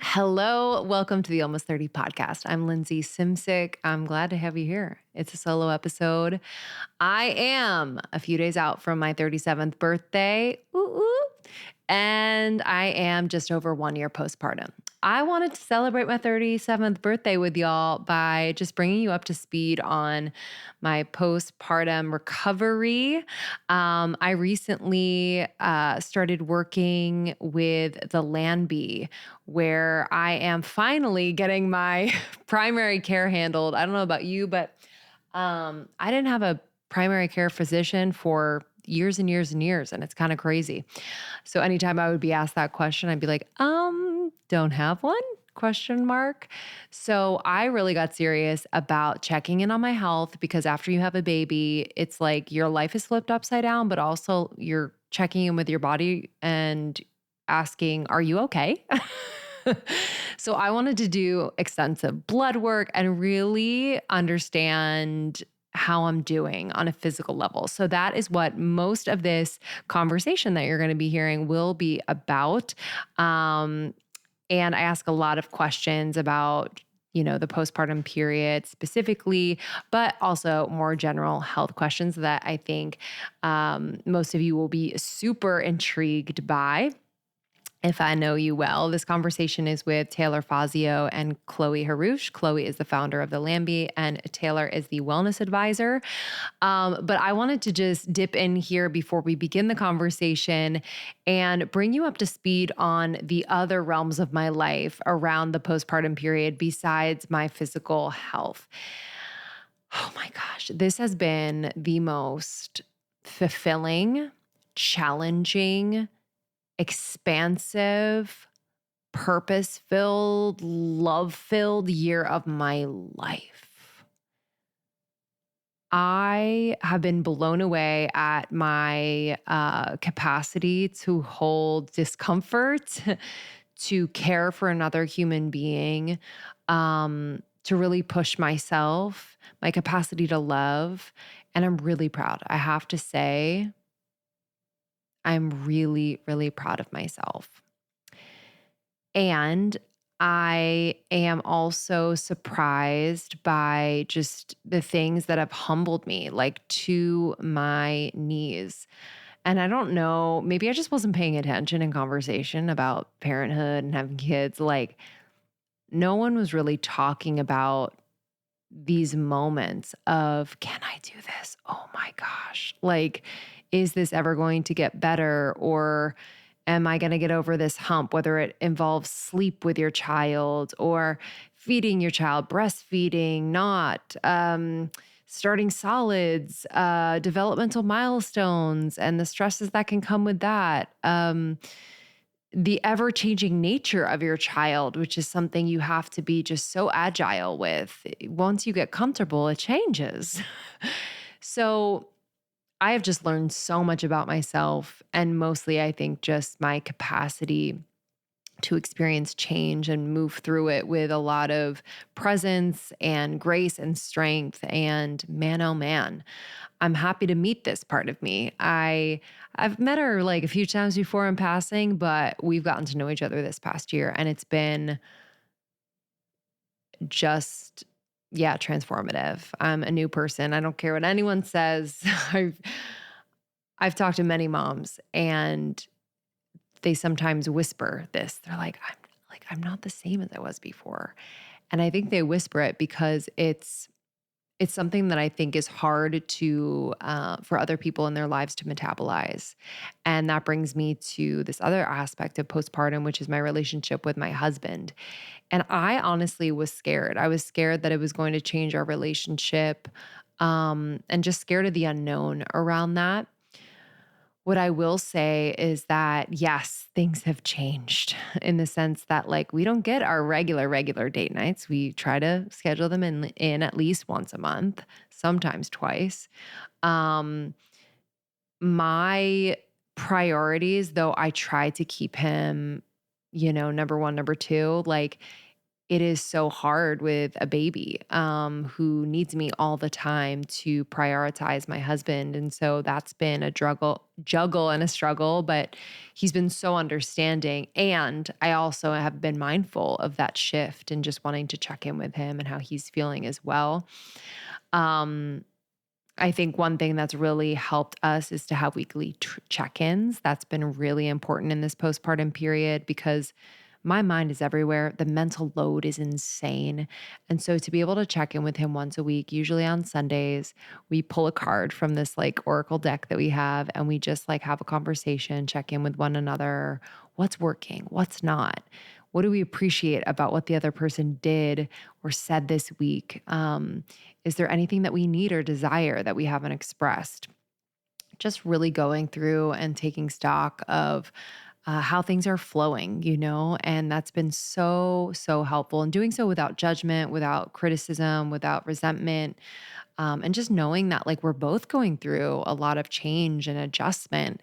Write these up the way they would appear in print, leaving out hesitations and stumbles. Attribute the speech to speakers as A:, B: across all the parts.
A: Hello, welcome to the Almost 30 podcast. I'm Lindsay Simsick. I'm glad to have you here. It's a solo episode. I am a few days out from my 37th birthday, and I am just over 1 year postpartum. I wanted to celebrate my 37th birthday with y'all by just bringing you up to speed on my postpartum recovery. I recently started working with the Lanby, where I am finally getting my primary care handled. I don't know about you, but I didn't have a primary care physician for years and years and years, and it's kind of crazy. So anytime I would be asked that question, I'd be like, don't have one? Question mark. So I really got serious about checking in on my health, because after you have a baby, it's like your life is flipped upside down, but also you're checking in with your body and asking, are you okay? So I wanted to do extensive blood work and really understand how I'm doing on a physical level. So that is what most of this conversation that you're going to be hearing will be about. And I ask a lot of questions about, the postpartum period specifically, but also more general health questions that I think most of you will be super intrigued by. If I know you well. This conversation is with Taylor Fazio and Chloe Harrouche. Chloe is the founder of the Lambi, and Taylor is the wellness advisor. But I wanted to just dip in here before we begin the conversation and bring you up to speed on the other realms of my life around the postpartum period besides my physical health. Oh my gosh, this has been the most fulfilling, challenging, expansive, purpose-filled, love-filled year of my life. I have been blown away at my capacity to hold discomfort, to care for another human being, to really push myself, my capacity to love, and I'm really proud. I have to say, I'm really, really proud of myself. And I am also surprised by just the things that have humbled me, like to my knees. And I don't know, maybe I just wasn't paying attention in conversation about parenthood and having kids. Like, no one was really talking about these moments of, can I do this? Oh my gosh. Like, is this ever going to get better? Or am I going to get over this hump? Whether it involves sleep with your child or feeding your child, breastfeeding, not, starting solids, developmental milestones, and the stresses that can come with that. The ever-changing nature of your child, which is something you have to be just so agile with. Once you get comfortable, it changes. So I have just learned so much about myself, and mostly I think just my capacity to experience change and move through it with a lot of presence and grace and strength. And man, oh man, I'm happy to meet this part of me. I've met her like a few times before in passing, but we've gotten to know each other this past year, and it's been just, transformative. I'm a new person. I don't care what anyone says. I've talked to many moms, and they sometimes whisper this. They're like, I'm not the same as I was before. And I think they whisper it because it's something that I think is hard to for other people in their lives to metabolize. And that brings me to this other aspect of postpartum, which is my relationship with my husband. And I honestly was scared. I was scared that it was going to change our relationship, and just scared of the unknown around that. What I will say is that, yes, things have changed in the sense that, like, we don't get our regular date nights. We try to schedule them in at least once a month, sometimes twice. My priorities, though I try to keep him, number one, number two, like, it is so hard with a baby who needs me all the time to prioritize my husband. And so that's been a juggle and a struggle, but he's been so understanding. And I also have been mindful of that shift and just wanting to check in with him and how he's feeling as well. Um, I think one thing that's really helped us is to have weekly check-ins. That's been really important in this postpartum period because my mind is everywhere. The mental load is insane. And so to be able to check in with him once a week, usually on Sundays, we pull a card from this like oracle deck that we have and we just like have a conversation, check in with one another. What's working? What's not? What do we appreciate about what the other person did or said this week? Is there anything that we need or desire that we haven't expressed? Just really going through and taking stock of how things are flowing, and that's been so, so helpful. And doing so without judgment, without criticism, without resentment, and just knowing that like we're both going through a lot of change and adjustment.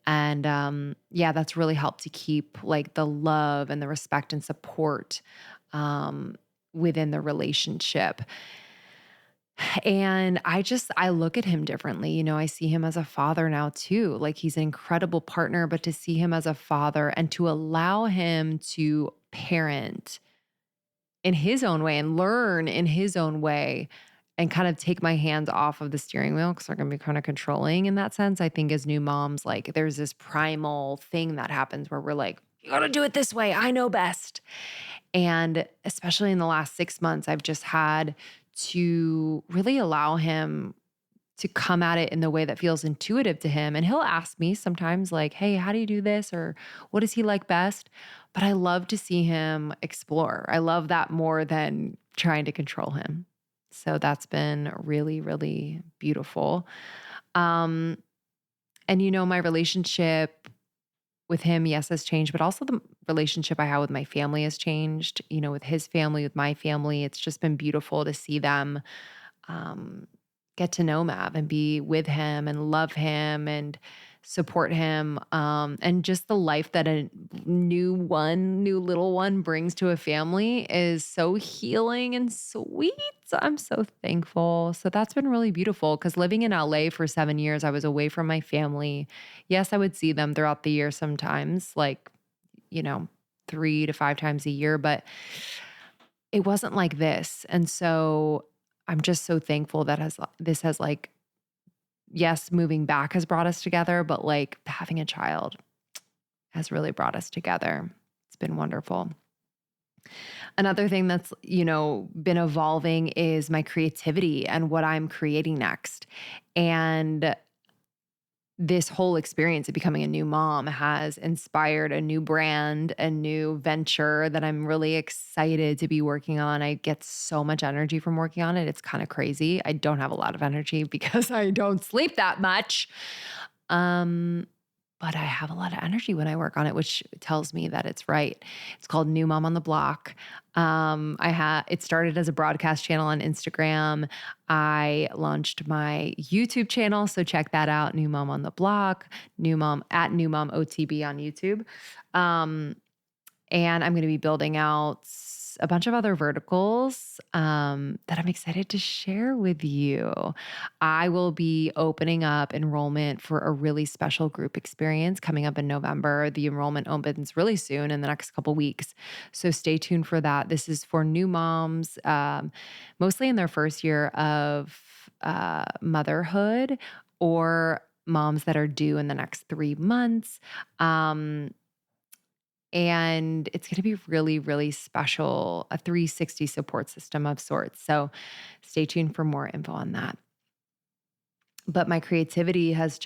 A: And yeah, that's really helped to keep like the love and the respect and support within the relationship. And I look at him differently. I see him as a father now too. Like he's an incredible partner, but to see him as a father and to allow him to parent in his own way and learn in his own way and kind of take my hands off of the steering wheel because they're going to be kind of controlling in that sense. I think as new moms, like there's this primal thing that happens where we're like, you got to do it this way. I know best. And especially in the last 6 months, I've just had to really allow him to come at it in the way that feels intuitive to him. And he'll ask me sometimes like, hey, how do you do this? Or what does he like best? But I love to see him explore. I love that more than trying to control him. So that's been really, really beautiful. And my relationship with him, yes, has changed, but also the relationship I have with my family has changed, with his family, with my family. It's just been beautiful to see them get to know Mav and be with him and love him and support him. And just the life that a new little one brings to a family is so healing and sweet. So I'm so thankful. So that's been really beautiful because living in LA for 7 years, I was away from my family. Yes, I would see them throughout the year sometimes, like, 3 to 5 times a year, but it wasn't like this. And so I'm just so thankful that this has like, yes, moving back has brought us together, but like having a child has really brought us together. It's been wonderful. Another thing that's, been evolving is my creativity and what I'm creating next. And this whole experience of becoming a new mom has inspired a new brand, a new venture that I'm really excited to be working on. I get so much energy from working on it. It's kind of crazy. I don't have a lot of energy because I don't sleep that much. But I have a lot of energy when I work on it, which tells me that it's right. It's called New Mom on the Block. It started as a broadcast channel on Instagram. I launched my YouTube channel, so check that out. New Mom on the Block, New Mom OTB on YouTube. And I'm going to be building out a bunch of other verticals that I'm excited to share with you. I will be opening up enrollment for a really special group experience coming up in November. The enrollment opens really soon in the next couple weeks. So stay tuned for that. This is for new moms, mostly in their first year of motherhood or moms that are due in the next 3 months. And it's going to be really, really special, a 360 support system of sorts. So stay tuned for more info on that. But my creativity has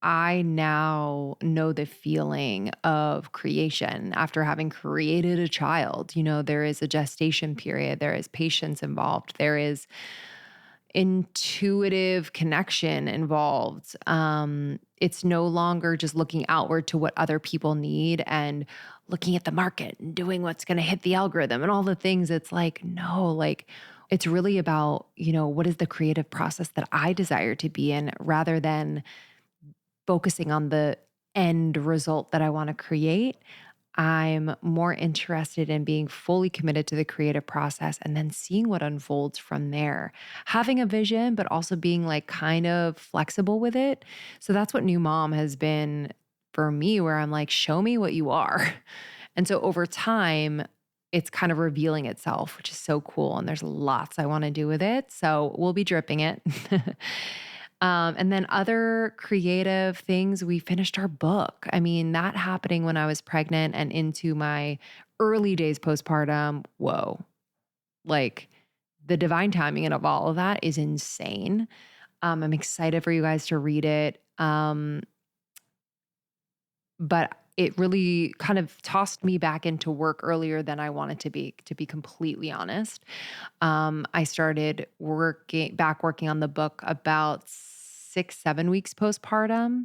A: I now know the feeling of creation after having created a child. There is a gestation period, there is patience involved, there is intuitive connection involved. It's no longer just looking outward to what other people need and looking at the market and doing what's going to hit the algorithm and all the things. It's like, no, like it's really about, what is the creative process that I desire to be in rather than focusing on the end result that I want to create. I'm more interested in being fully committed to the creative process and then seeing what unfolds from there. Having a vision, but also being like kind of flexible with it. So that's what new mom has been for me, where I'm like, show me what you are. And so over time, it's kind of revealing itself, which is so cool. And there's lots I want to do with it. So we'll be dripping it. And then other creative things, we finished our book. I mean, that happening when I was pregnant and into my early days postpartum. Whoa. Like the divine timing of all of that is insane. I'm excited for you guys to read it. But it really kind of tossed me back into work earlier than I wanted to be completely honest. I started working on the book about 6, 7 weeks postpartum.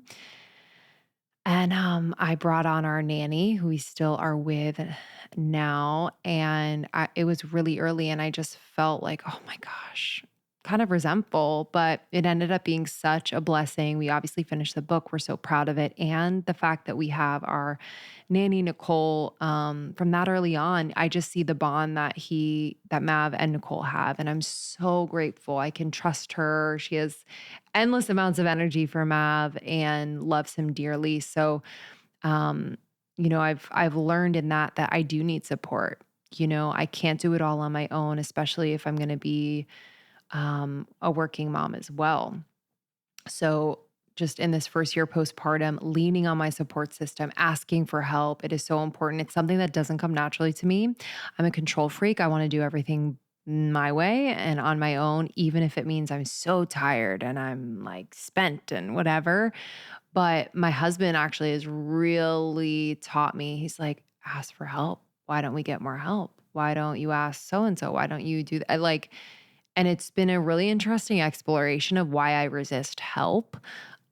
A: And I brought on our nanny, who we still are with now. And it was really early, and I just felt like, oh my gosh, kind of resentful, but it ended up being such a blessing. We obviously finished the book. We're so proud of it. And the fact that we have our nanny, Nicole, from that early on, I just see the bond that Mav and Nicole have. And I'm so grateful. I can trust her. She has endless amounts of energy for Mav and loves him dearly. So, um, I've learned in that I do need support. I can't do it all on my own, especially if I'm going to be a working mom as well. So, just in this first year postpartum, leaning on my support system, asking for help, it is so important. It's something that doesn't come naturally to me. I'm a control freak. I want to do everything my way and on my own, even if it means I'm so tired and I'm like spent and whatever. But my husband actually has really taught me, he's like, ask for help. Why don't we get more help? Why don't you ask so and so? Why don't you do that? And it's been a really interesting exploration of why I resist help.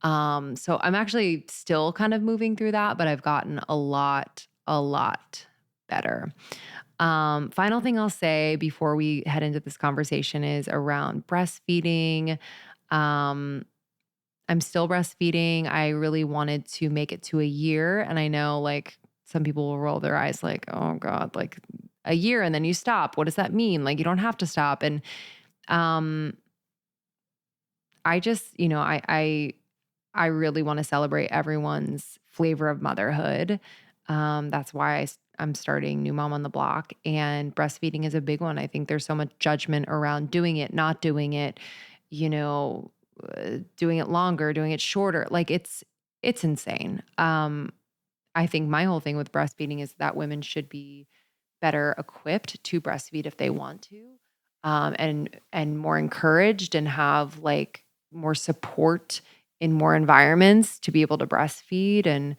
A: So I'm actually still kind of moving through that, but I've gotten a lot better. Final thing I'll say before we head into this conversation is around breastfeeding. Um, I'm still breastfeeding. I really wanted to make it to a year. And I know like some people will roll their eyes like, oh God, like a year and then you stop. What does that mean? Like you don't have to stop. And um, I just, I really want to celebrate everyone's flavor of motherhood. That's why I'm starting New Mom on the Block, and breastfeeding is a big one. I think there's so much judgment around doing it, not doing it, you know, doing it longer, doing it shorter. Like it's insane. I think my whole thing with breastfeeding is that women should be better equipped to breastfeed if they want to, and more encouraged and have like more support in more environments to be able to breastfeed and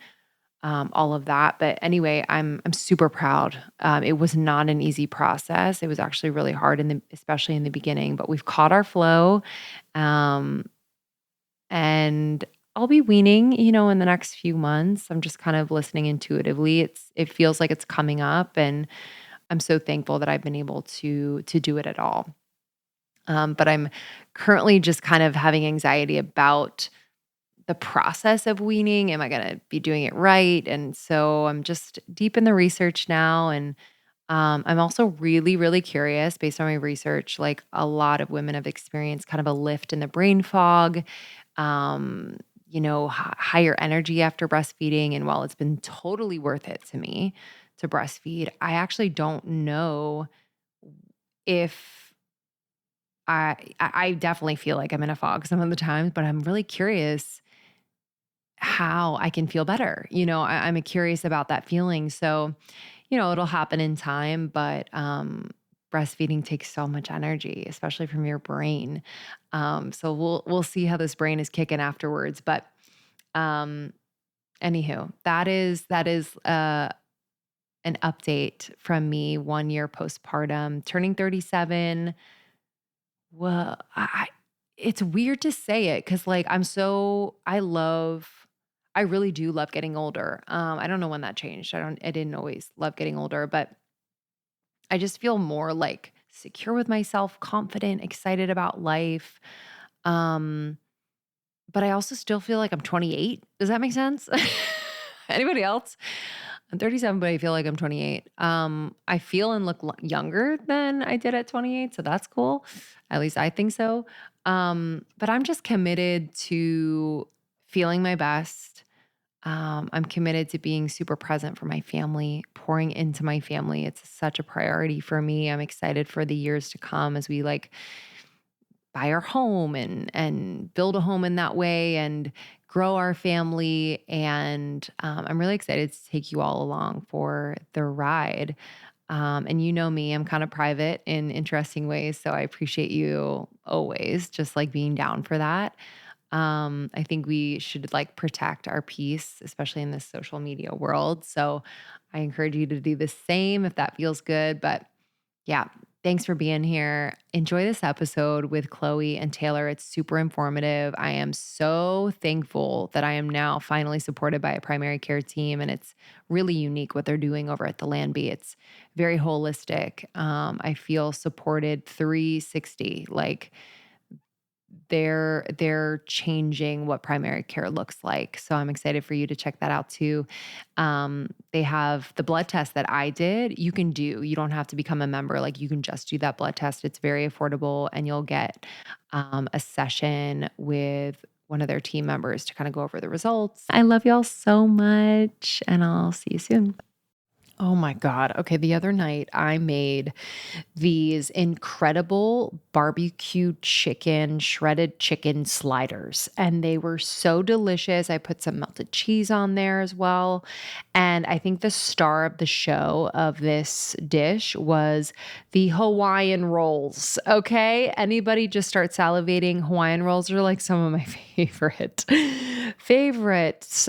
A: all of that. But anyway, I'm super proud. It was not an easy process. It was actually really hard especially in the beginning. But we've caught our flow, um, and I'll be weaning, in the next few months. I'm just kind of listening intuitively. It feels like it's coming up, and I'm so thankful that I've been able to do it at all. But I'm currently just kind of having anxiety about the process of weaning. Am I going to be doing it right? And so I'm just deep in the research now. And I'm also really, really curious based on my research. Like a lot of women have experienced kind of a lift in the brain fog, um, higher energy after breastfeeding. And while it's been totally worth it to me to breastfeed, I actually don't know if I definitely feel like I'm in a fog some of the times, but I'm really curious how I can feel better. I'm curious about that feeling. So, it'll happen in time, but breastfeeding takes so much energy, especially from your brain. So we'll see how this brain is kicking afterwards. But um, anywho, that is an update from me 1 year postpartum, turning 37. Well, it's weird to say it because, like, I really do love getting older. I don't know when that changed. I didn't always love getting older, but I just feel more like secure with myself, confident, excited about life. Um, but I also still feel like I'm 28. Does that make sense? Anybody else? I'm 37, but I feel like I'm 28. I feel and look younger than I did at 28, so that's cool. At least I think so. But I'm just committed to feeling my best. I'm committed to being super present for my family, pouring into my family. It's such a priority for me. I'm excited for the years to come as we like buy our home and build a home in that way and grow our family. And I'm really excited to take you all along for the ride. And you know me, I'm kind of private in interesting ways. So I appreciate you always just like being down for that. I think we should like protect our peace, especially in this social media world. So I encourage you to do the same if that feels good. But yeah, thanks for being here. Enjoy this episode with Chloe and Taylor. It's super informative. I am so thankful that I am now finally supported by a primary care team, and it's really unique what they're doing over at the Lanby. It's very holistic. I feel supported 360. Like they're changing what primary care looks like. So I'm excited for you to check that out too. They have the blood test that I did. You can do. You don't have to become a member. Like you can just do that blood test. It's very affordable, and you'll get a session with one of their team members to kind of go over the results. I love y'all so much, and I'll see you soon. Oh my God. Okay. The other night I made these incredible barbecue chicken, shredded chicken sliders, and they were so delicious. I put some melted cheese on there as well. And I think the star of the show of this dish was the Hawaiian rolls. Okay. Anybody just start salivating? Hawaiian rolls are like some of my favorites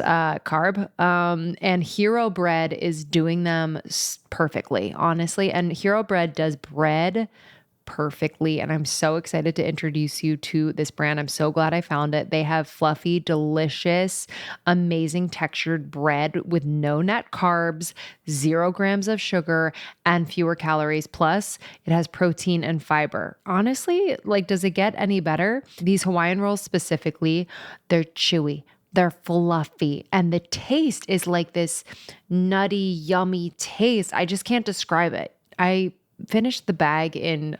A: carb. And Hero Bread is doing them perfectly, honestly. And Hero Bread does bread perfectly. And I'm so excited to introduce you to this brand. I'm so glad I found it. They have fluffy, delicious, amazing textured bread with no net carbs, 0 grams of sugar, and fewer calories. Plus, it has protein and fiber. Honestly, like, does it get any better? These Hawaiian rolls specifically, they're chewy. They're fluffy, and the taste is like this nutty, yummy taste. I just can't describe it. I finished the bag in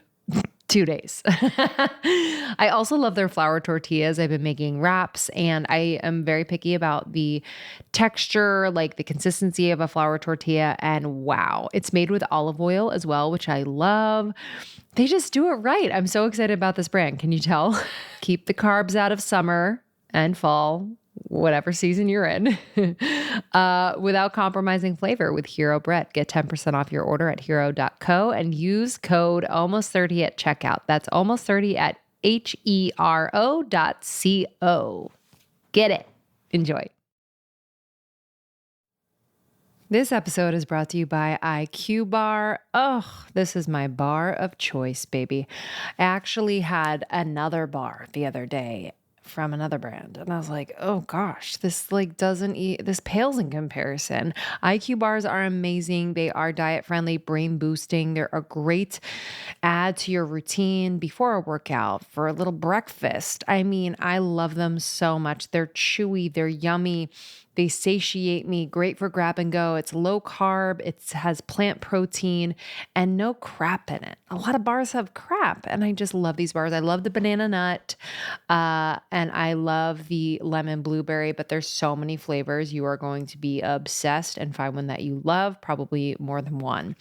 A: 2 days. I also love their flour tortillas. I've been making wraps, and I am very picky about the texture, like the consistency of a flour tortilla. And wow, it's made with olive oil as well, which I love. They just do it right. I'm so excited about this brand. Can you tell? Keep the carbs out of summer and fall, whatever season you're in, without compromising flavor with Hero Bread. Get 10% off your order at hero.co and use code almost30 at checkout. That's almost 30 at hero.co. Get it. Enjoy. This episode is brought to you by IQ Bar. Oh, this is my bar of choice, baby. I actually had another bar the other day from another brand, and I was like, oh gosh, this like doesn't eat, this pales in comparison. IQ bars are amazing. They are diet friendly, brain boosting. They're a great add to your routine before a workout, for a little breakfast. I mean, I love them so much. They're chewy, they're yummy. They satiate me. Great for grab and go. It's low carb. It has plant protein and no crap in it. A lot of bars have crap, and I just love these bars. I love the banana nut, and I love the lemon blueberry, but there's so many flavors. You are going to be obsessed and find one that you love, probably more than one.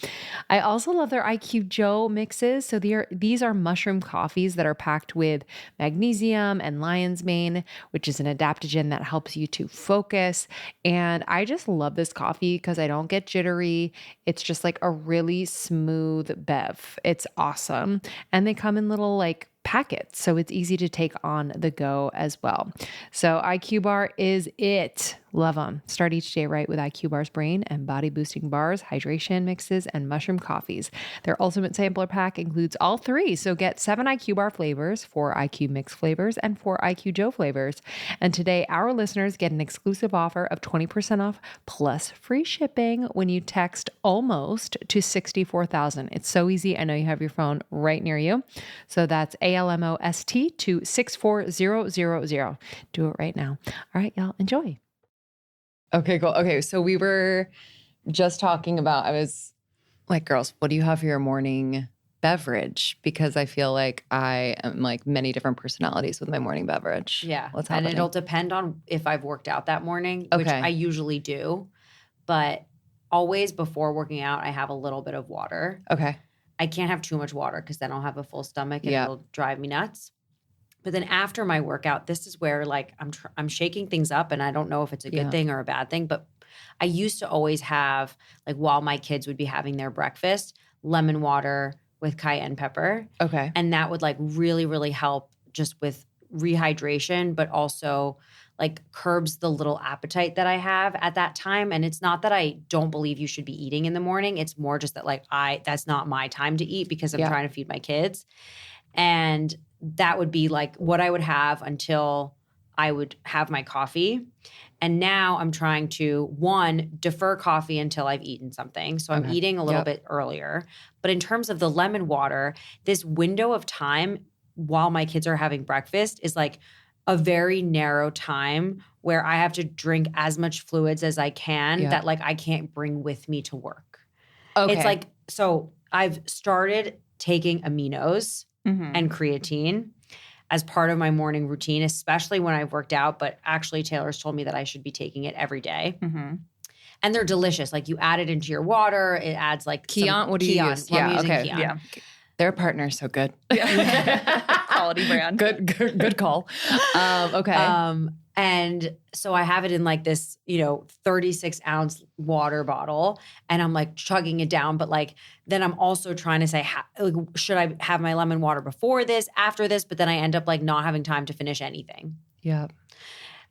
A: I also love their IQ Joe mixes. So these are mushroom coffees that are packed with magnesium and lion's mane, which is an adaptogen that helps you to focus. And I just love this coffee because I don't get jittery. It's just like a really smooth bev. It's awesome. And they come in little like packets, so it's easy to take on the go as well. So IQ Bar is it. Love them. Start each day right with IQ Bar's brain and body boosting bars, hydration mixes, and mushroom coffees. Their ultimate sampler pack includes all 3. So get 7 IQ Bar flavors, 4 IQ Mix flavors, and 4 IQ Joe flavors. And today, our listeners get an exclusive offer of 20% off plus free shipping when you text ALMOST to 64,000. It's so easy. I know you have your phone right near you. So that's ALMOST to 64000. Do it right now. All right, y'all, enjoy. Okay, cool. Okay, so we were just talking about, I was like, girls, what do you have for your morning beverage? Because I feel like I am like many different personalities with my morning beverage.
B: Yeah.
A: What's
B: and
A: happening?
B: it'll depend on if I've worked out that morning, which I usually do. But always before working out, I have a little bit of water.
A: Okay.
B: I can't have too much water because then I'll have a full stomach and it'll drive me nuts. But then after my workout, this is where like I'm shaking things up, and I don't know if it's a good thing or a bad thing. But I used to always have, like, while my kids would be having their breakfast, lemon water with cayenne pepper.
A: Okay.
B: And that would like really, really help just with rehydration, but also like curbs the little appetite that I have at that time. And it's not that I don't believe you should be eating in the morning. It's more just that like that's not my time to eat because I'm trying to feed my kids. And that would be like what I would have until I would have my coffee. And now I'm trying to, one, defer coffee until I've eaten something. So I'm eating a little bit earlier. But in terms of the lemon water, this window of time while my kids are having breakfast is like a very narrow time where I have to drink as much fluids as I can that like I can't bring with me to work. Okay. It's like, so I've started taking aminos and creatine as part of my morning routine, especially when I've worked out. But actually, Taylor's told me that I should be taking it every day. And they're delicious. Like, you add it into your water. It adds like
A: Kion. What do you use?
B: Well, I'm using Kion.
C: Yeah.
A: Their partner's so good.
C: Quality brand.
A: Good call. Okay.
B: And so I have it in like this, 36-ounce water bottle, and I'm like chugging it down. But like, then I'm also trying to say, should I have my lemon water before this, after this? But then I end up like not having time to finish anything.
A: Yeah.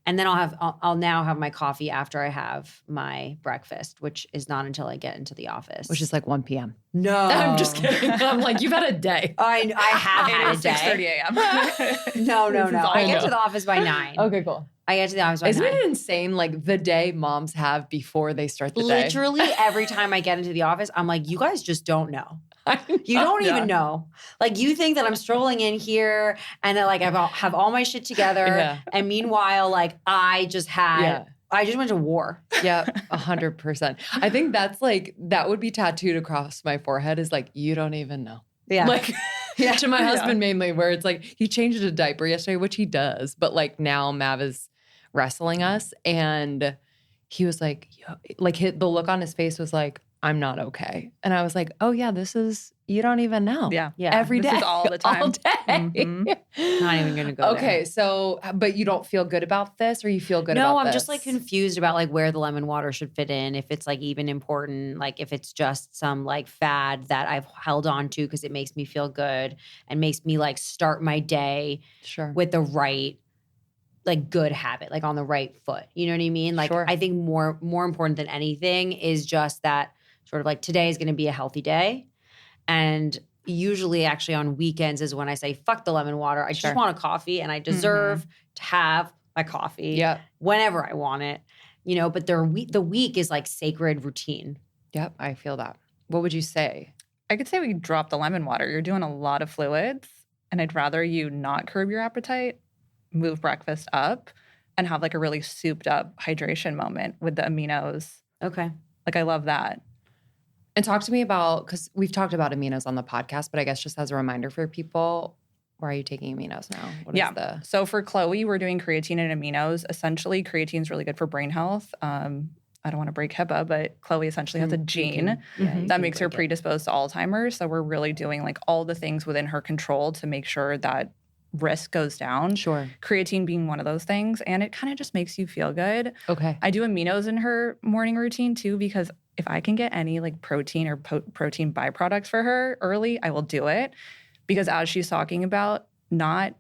B: And then I'll now have my coffee after I have my breakfast, which is not until I get into the office.
A: Which is like 1 p.m.
B: No.
A: I'm just kidding. I'm like, you've had a day.
B: I have had a day.
C: 6:30 a.m.
B: No. I get to the office by 9.
A: Okay, cool.
B: I get to the office by 9.
A: Isn't it insane, like, the day moms have before they start the day?
B: Literally every time I get into the office, I'm like, you guys just don't know. You don't even know. Like, you think that I'm strolling in here and that like I have all my shit together. And meanwhile, like, I just went to war.
A: Yeah, 100%. I think that's like, that would be tattooed across my forehead is like, you don't even know.
B: Yeah.
A: Like, to my husband mainly, where it's like, he changed a diaper yesterday, which he does. But like, now Mav is wrestling us. And he was like, the look on his face was like, I'm not okay. And I was like, oh yeah, you don't even know.
C: Yeah.
A: Every day.
C: This is all the time.
A: All day.
B: Not even going to go there.
A: Okay, so, but you don't feel good about this, or you feel good about this?
B: No, I'm just like confused about like where the lemon water should fit in, if it's like even important, like if it's just some like fad that I've held on to because it makes me feel good and makes me like start my day with the right, like, good habit, like on the right foot. You know what I mean? Like, I think more important than anything is just that sort of like, today is going to be a healthy day. And usually actually on weekends is when I say, fuck the lemon water. I just want a coffee, and I deserve to have my coffee whenever I want it, but the week is like sacred routine.
A: Yep, I feel that. What would you say?
C: I could say we drop the lemon water. You're doing a lot of fluids, and I'd rather you not curb your appetite, move breakfast up, and have like a really souped up hydration moment with the aminos.
B: Okay.
C: Like, I love that.
A: And talk to me about, because we've talked about aminos on the podcast, but I guess just as a reminder for people, why are you taking aminos now?
C: So for Chloe, we're doing creatine and aminos. Essentially, creatine is really good for brain health. I don't want to break HIPAA, but Chloe essentially has a gene that makes her predisposed to Alzheimer's. So we're really doing like all the things within her control to make sure that risk goes down.
A: Sure.
C: Creatine being one of those things. And it kind of just makes you feel good.
A: Okay.
C: I do aminos in her morning routine too, because if I can get any like protein or protein byproducts for her early, I will do it. Because as she's talking about, not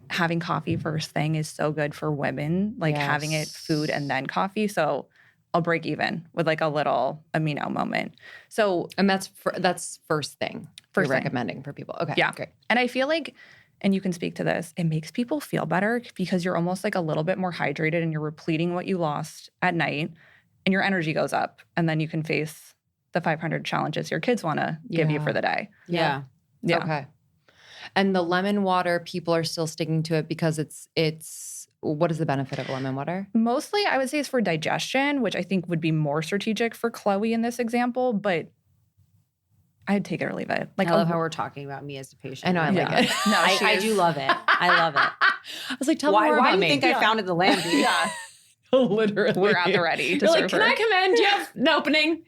C: having coffee first thing is so good for women, like having it food and then coffee. So I'll break even with like a little amino moment. So,
A: and that's first thing you're recommending for people. Okay.
C: Yeah.
A: Great.
C: And I feel like, and you can speak to this, it makes people feel better because you're almost like a little bit more hydrated and you're repleting what you lost at night. And your energy goes up, and then you can face the 500 challenges your kids want to give you for the day.
B: Yeah.
A: Okay. And the lemon water, people are still sticking to it because it's What is the benefit of lemon water?
C: Mostly, I would say it's for digestion, which I think would be more strategic for Chloe in this example, but I'd take it or leave it.
B: I love how we're talking about me as a patient.
A: I know, I like it.
C: No,
B: I do love it. I love it.
A: I was like, tell me more
B: Why
A: about
B: do
A: me.
B: you think I founded the Lambi?
C: Yeah.
A: Literally.
C: We're at the ready to
A: You're
C: serve
A: like, can
C: her.
A: I come in? Do you have an opening?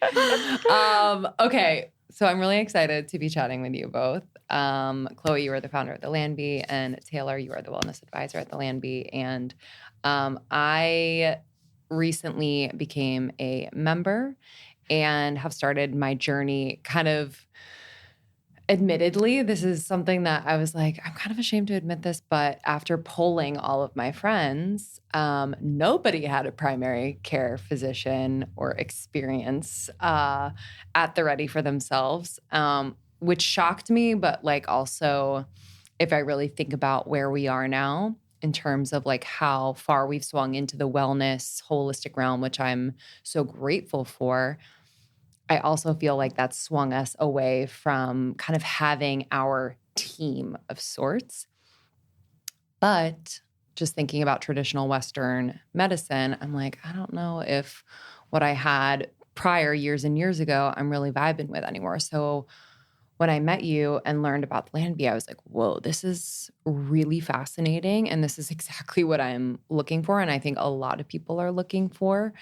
A: Okay. So I'm really excited to be chatting with you both. Chloe, you are the founder of the Lanby, and Taylor, you are the wellness advisor at the Lanby. And I recently became a member and have started my journey kind of. Admittedly, this is something that I was like, I'm kind of ashamed to admit this, but after polling all of my friends, nobody had a primary care physician or experience at the ready for themselves, which shocked me. But like also, if I really think about where we are now in terms of like how far we've swung into the wellness holistic realm, which I'm so grateful for, I also feel like that swung us away from kind of having our team of sorts. But just thinking about traditional Western medicine, I'm like, I don't know if what I had prior years and years ago, I'm really vibing with anymore. So when I met you and learned about Lanby, I was like, whoa, this is really fascinating. And this is exactly what I'm looking for. And I think a lot of people are looking for.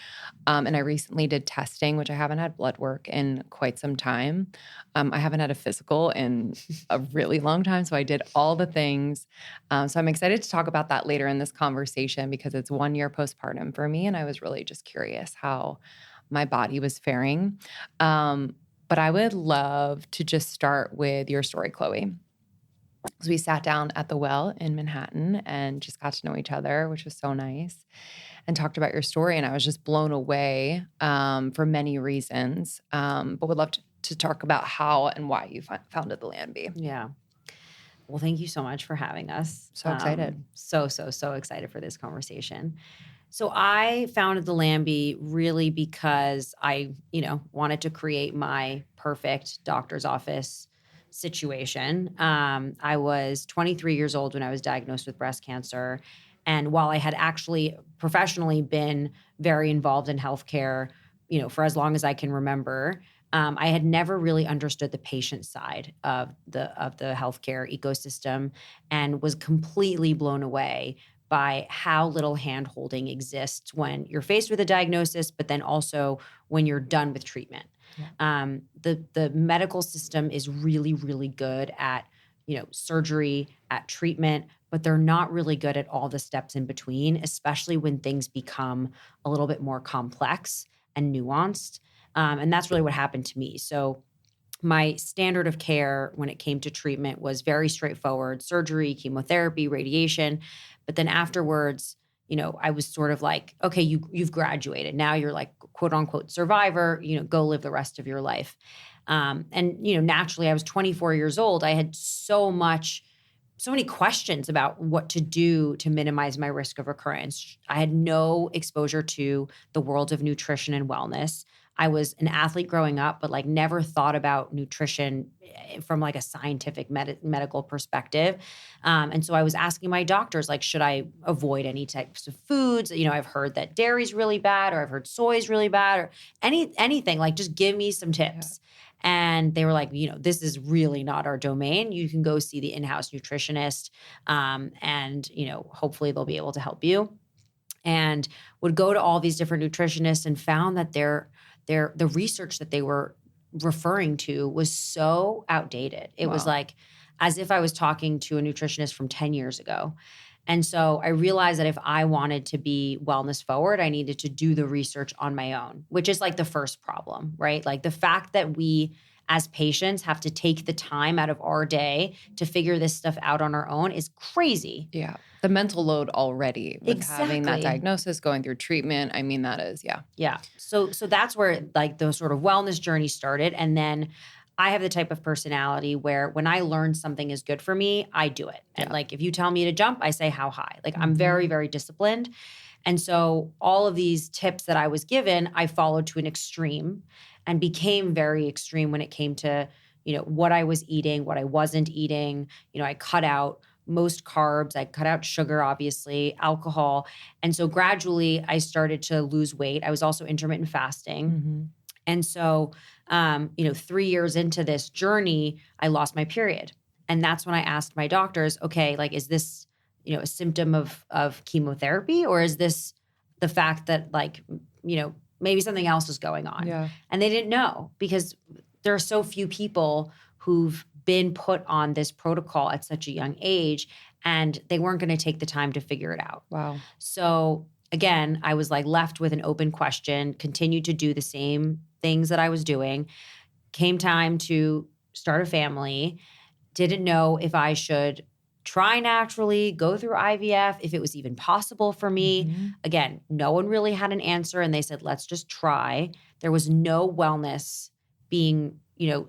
A: And I recently did testing, which I haven't had blood work in quite some time. I haven't had a physical in a really long time. So I did all the things. So I'm excited to talk about that later in this conversation because it's 1 year postpartum for me. And I was really just curious how my body was faring. But I would love to just start with your story, Chloe. So we sat down at the well in Manhattan and just got to know each other, which was so nice, and talked about your story. And I was just blown away for many reasons, but would love to talk about how and why you founded the Lanby.
B: Yeah. Well, thank you so much for having us.
A: So excited.
B: So excited for this conversation. So I founded the Lambi really because I, wanted to create my perfect doctor's office situation. I was 23 years old when I was diagnosed with breast cancer. And while I had actually professionally been very involved in healthcare, for as long as I can remember, I had never really understood the patient side of the healthcare ecosystem and was completely blown away by how little hand-holding exists when you're faced with a diagnosis, but then also when you're done with treatment. Yeah. The medical system is really, really good at, surgery, at treatment, but they're not really good at all the steps in between, especially when things become a little bit more complex and nuanced. And that's really what happened to me. So my standard of care when it came to treatment was very straightforward: surgery, chemotherapy, radiation. But then afterwards, I was sort of like, okay, you've graduated. Now you're like, quote unquote, survivor, go live the rest of your life. And naturally I was 24 years old. I had so many questions about what to do to minimize my risk of recurrence. I had no exposure to the world of nutrition and wellness. I was an athlete growing up, but never thought about nutrition from a scientific medical perspective. And so I was asking my doctors, should I avoid any types of foods? I've heard that dairy is really bad, or I've heard soy is really bad, or anything, just give me some tips. Yeah. And they were like, this is really not our domain. You can go see the in-house nutritionist, and hopefully they'll be able to help you. And would go to all these different nutritionists and found that the research that they were referring to was so outdated. It was as if I was talking to a nutritionist from 10 years ago. And so I realized that if I wanted to be wellness forward, I needed to do the research on my own, which is the first problem, right? The fact that we as patients have to take the time out of our day to figure this stuff out on our own is crazy.
A: Yeah. The mental load already with having that diagnosis, going through treatment. I mean, that is, yeah.
B: Yeah. So that's where the sort of wellness journey started. And then I have the type of personality where when I learn something is good for me, I do it. And if you tell me to jump, I say how high. I'm very, very disciplined. And so all of these tips that I was given, I followed to an extreme and became very extreme when it came to, what I was eating, what I wasn't eating. I cut out most carbs. I cut out sugar, obviously, alcohol. And so gradually I started to lose weight. I was also intermittent fasting.
A: Mm-hmm.
B: And so, 3 years into this journey, I lost my period. And that's when I asked my doctors, okay, like, is this, a symptom of chemotherapy, or is this the fact that, like, maybe something else is going on?
A: Yeah.
B: And they didn't know, because there are so few people who've been put on this protocol at such a young age, and they weren't going to take the time to figure it out.
A: Wow.
B: So again, I was like left with an open question, continued to do the same things that I was doing. Came time to start a family. Didn't know if I should try naturally, go through IVF, if it was even possible for me.
A: Mm-hmm.
B: Again, no one really had an answer, and they said, let's just try. There was no wellness being,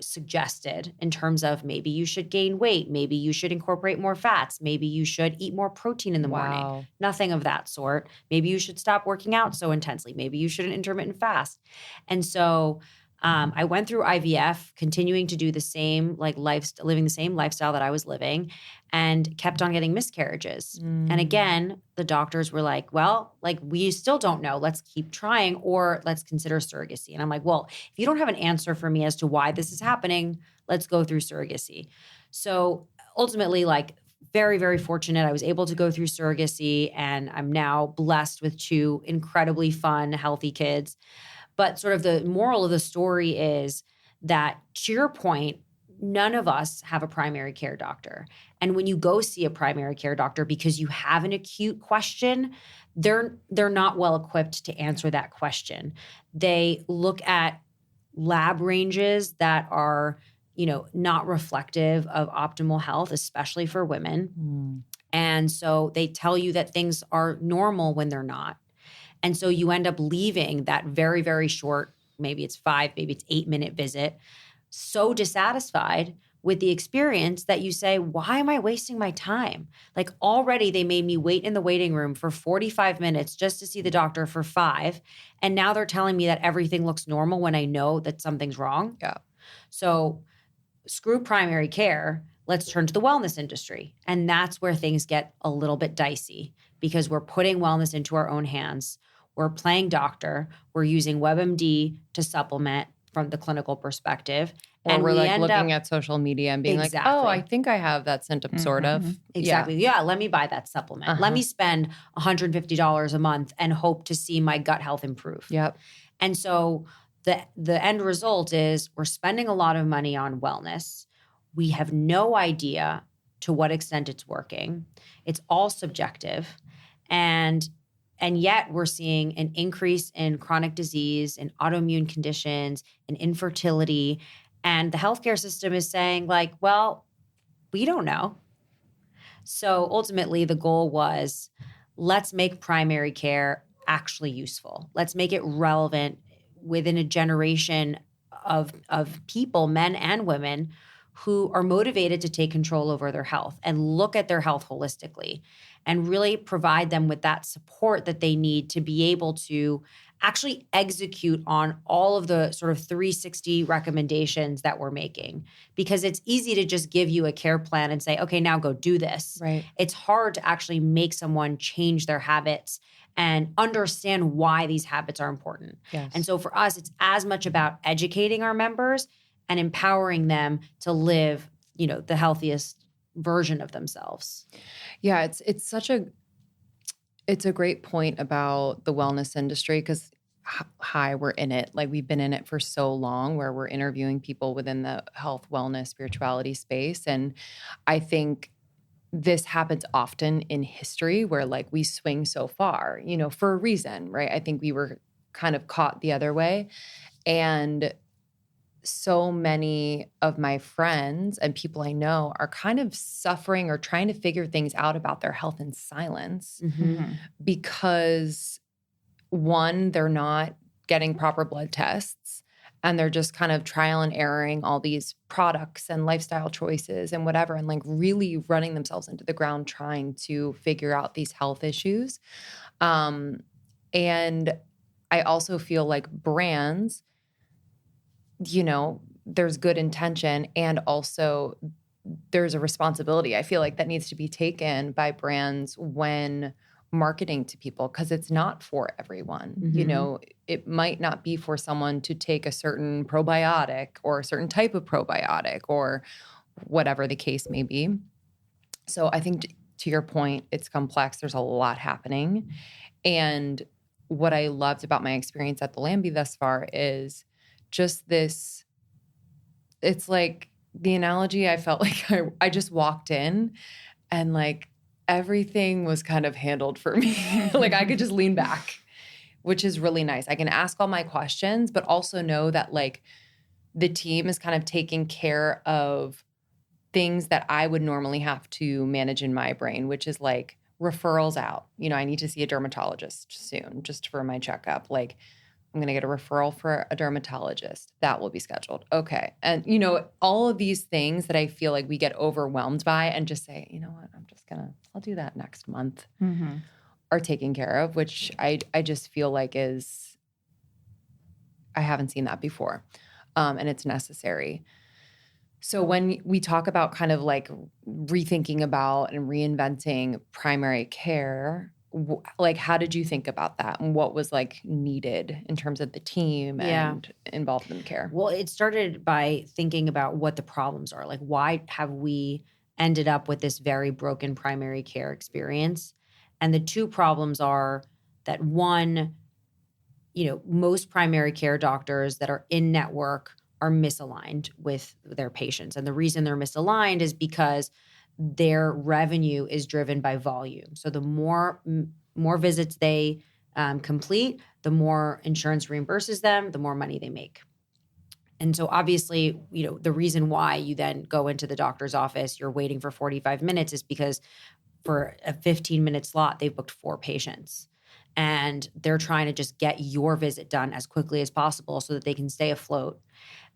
B: suggested in terms of maybe you should gain weight, maybe you should incorporate more fats, maybe you should eat more protein in the morning.
A: Wow.
B: Nothing of that sort. Maybe you should stop working out so intensely. Maybe you should intermittent fast. And so I went through IVF, continuing to do the same, living the same lifestyle that I was living, and kept on getting miscarriages. And again, the doctors were like, well, like, we still don't know. Let's keep trying, or let's consider surrogacy. And I'm like, well, if you don't have an answer for me as to why this is happening, let's go through surrogacy. So ultimately, like, very, very fortunate. I was able to go through surrogacy, and I'm now blessed with 2 incredibly fun, healthy kids. But sort of the moral of the story is that, to your point, none of us have a primary care doctor. And when you go see a primary care doctor because you have an acute question, they're not well equipped to answer that question. They look at lab ranges that are, not reflective of optimal health, especially for women. And so they tell you that things are normal when they're not. And so you end up leaving that very, very short, maybe it's 5, maybe it's 8-minute visit, so dissatisfied with the experience that you say, why am I wasting my time? Like, already they made me wait in the waiting room for 45 minutes just to see the doctor for 5. And now they're telling me that everything looks normal when I know that something's wrong.
A: Yeah.
B: So screw primary care. Let's turn to the wellness industry. And that's where things get a little bit dicey, because we're putting wellness into our own hands. We're playing doctor. We're using WebMD to supplement from the clinical perspective.
A: Or
B: and
A: we're
B: we
A: like
B: end
A: looking
B: up,
A: at social media and being like,
B: Exactly.
A: oh, I think I have that symptom, sort of.
B: Exactly. Yeah, let me buy that supplement. Let me spend $150 a month and hope to see my gut health improve.
A: Yep.
B: And so the end result is we're spending a lot of money on wellness. We have no idea to what extent it's working. It's all subjective. And yet we're seeing an increase in chronic disease, in autoimmune conditions, in infertility. And the healthcare system is saying, like, well, we don't know. So ultimately the goal was, let's make primary care actually useful. Let's make it relevant within a generation of people, men and women, who are motivated to take control over their health and look at their health holistically, and really provide them with that support that they need to be able to actually execute on all of the sort of 360 recommendations that we're making. Because it's easy to just give you a care plan and say, okay, now go do this.
A: Right.
B: It's hard to actually make someone change their habits and understand why these habits are important.
A: Yes.
B: And so for us, it's as much about educating our members and empowering them to live, the healthiest version of themselves.
A: Yeah, it's a great point about the wellness industry, because we're in it. Like, we've been in it for so long, where we're interviewing people within the health, wellness, spirituality space. And I think this happens often in history, where, like, we swing so far, for a reason, right? I think we were kind of caught the other way. And so many of my friends and people I know are kind of suffering or trying to figure things out about their health in silence, because, one, they're not getting proper blood tests, and they're just kind of trial and erroring all these products and lifestyle choices and whatever, and, like, really running themselves into the ground trying to figure out these health issues. And I also feel like brands, there's good intention, and also there's a responsibility I feel like that needs to be taken by brands when marketing to people, because it's not for everyone. You know, it might not be for someone to take a certain probiotic or a certain type of probiotic or whatever the case may be. So I think to your point, it's complex. There's a lot happening. And what I loved about my experience at the Lambi thus far is just this, it's like the analogy I felt like I just walked in and like everything was kind of handled for me. Like I could just lean back, which is really nice. I can ask all my questions, but also know that like the team is kind of taking care of things that I would normally have to manage in my brain, which is like referrals out. You know, I need to see a dermatologist soon just for my checkup. Like I'm going to get a referral for a dermatologist. That will be scheduled. Okay. And, you know, all of these things that I feel like we get overwhelmed by and just say, you know what, I'll do that next month, are taken care of, which I just feel like I haven't seen that before. And it's necessary. So when we talk about kind of like rethinking about and reinventing primary care, like how did you think about that, and what was like needed in terms of the team and involved in care?
B: Well, it started by thinking about what the problems are. Like, why have we ended up with this very broken primary care experience? And the two problems are that one, you know, most primary care doctors that are in network are misaligned with their patients. And the reason they're misaligned is because their revenue is driven by volume. So the more visits they complete, the more insurance reimburses them, the more money they make. And so obviously, you know, the reason why you then go into the doctor's office, you're waiting for 45 minutes is because for a 15-minute slot, they've booked 4 patients. And they're trying to just get your visit done as quickly as possible so that they can stay afloat.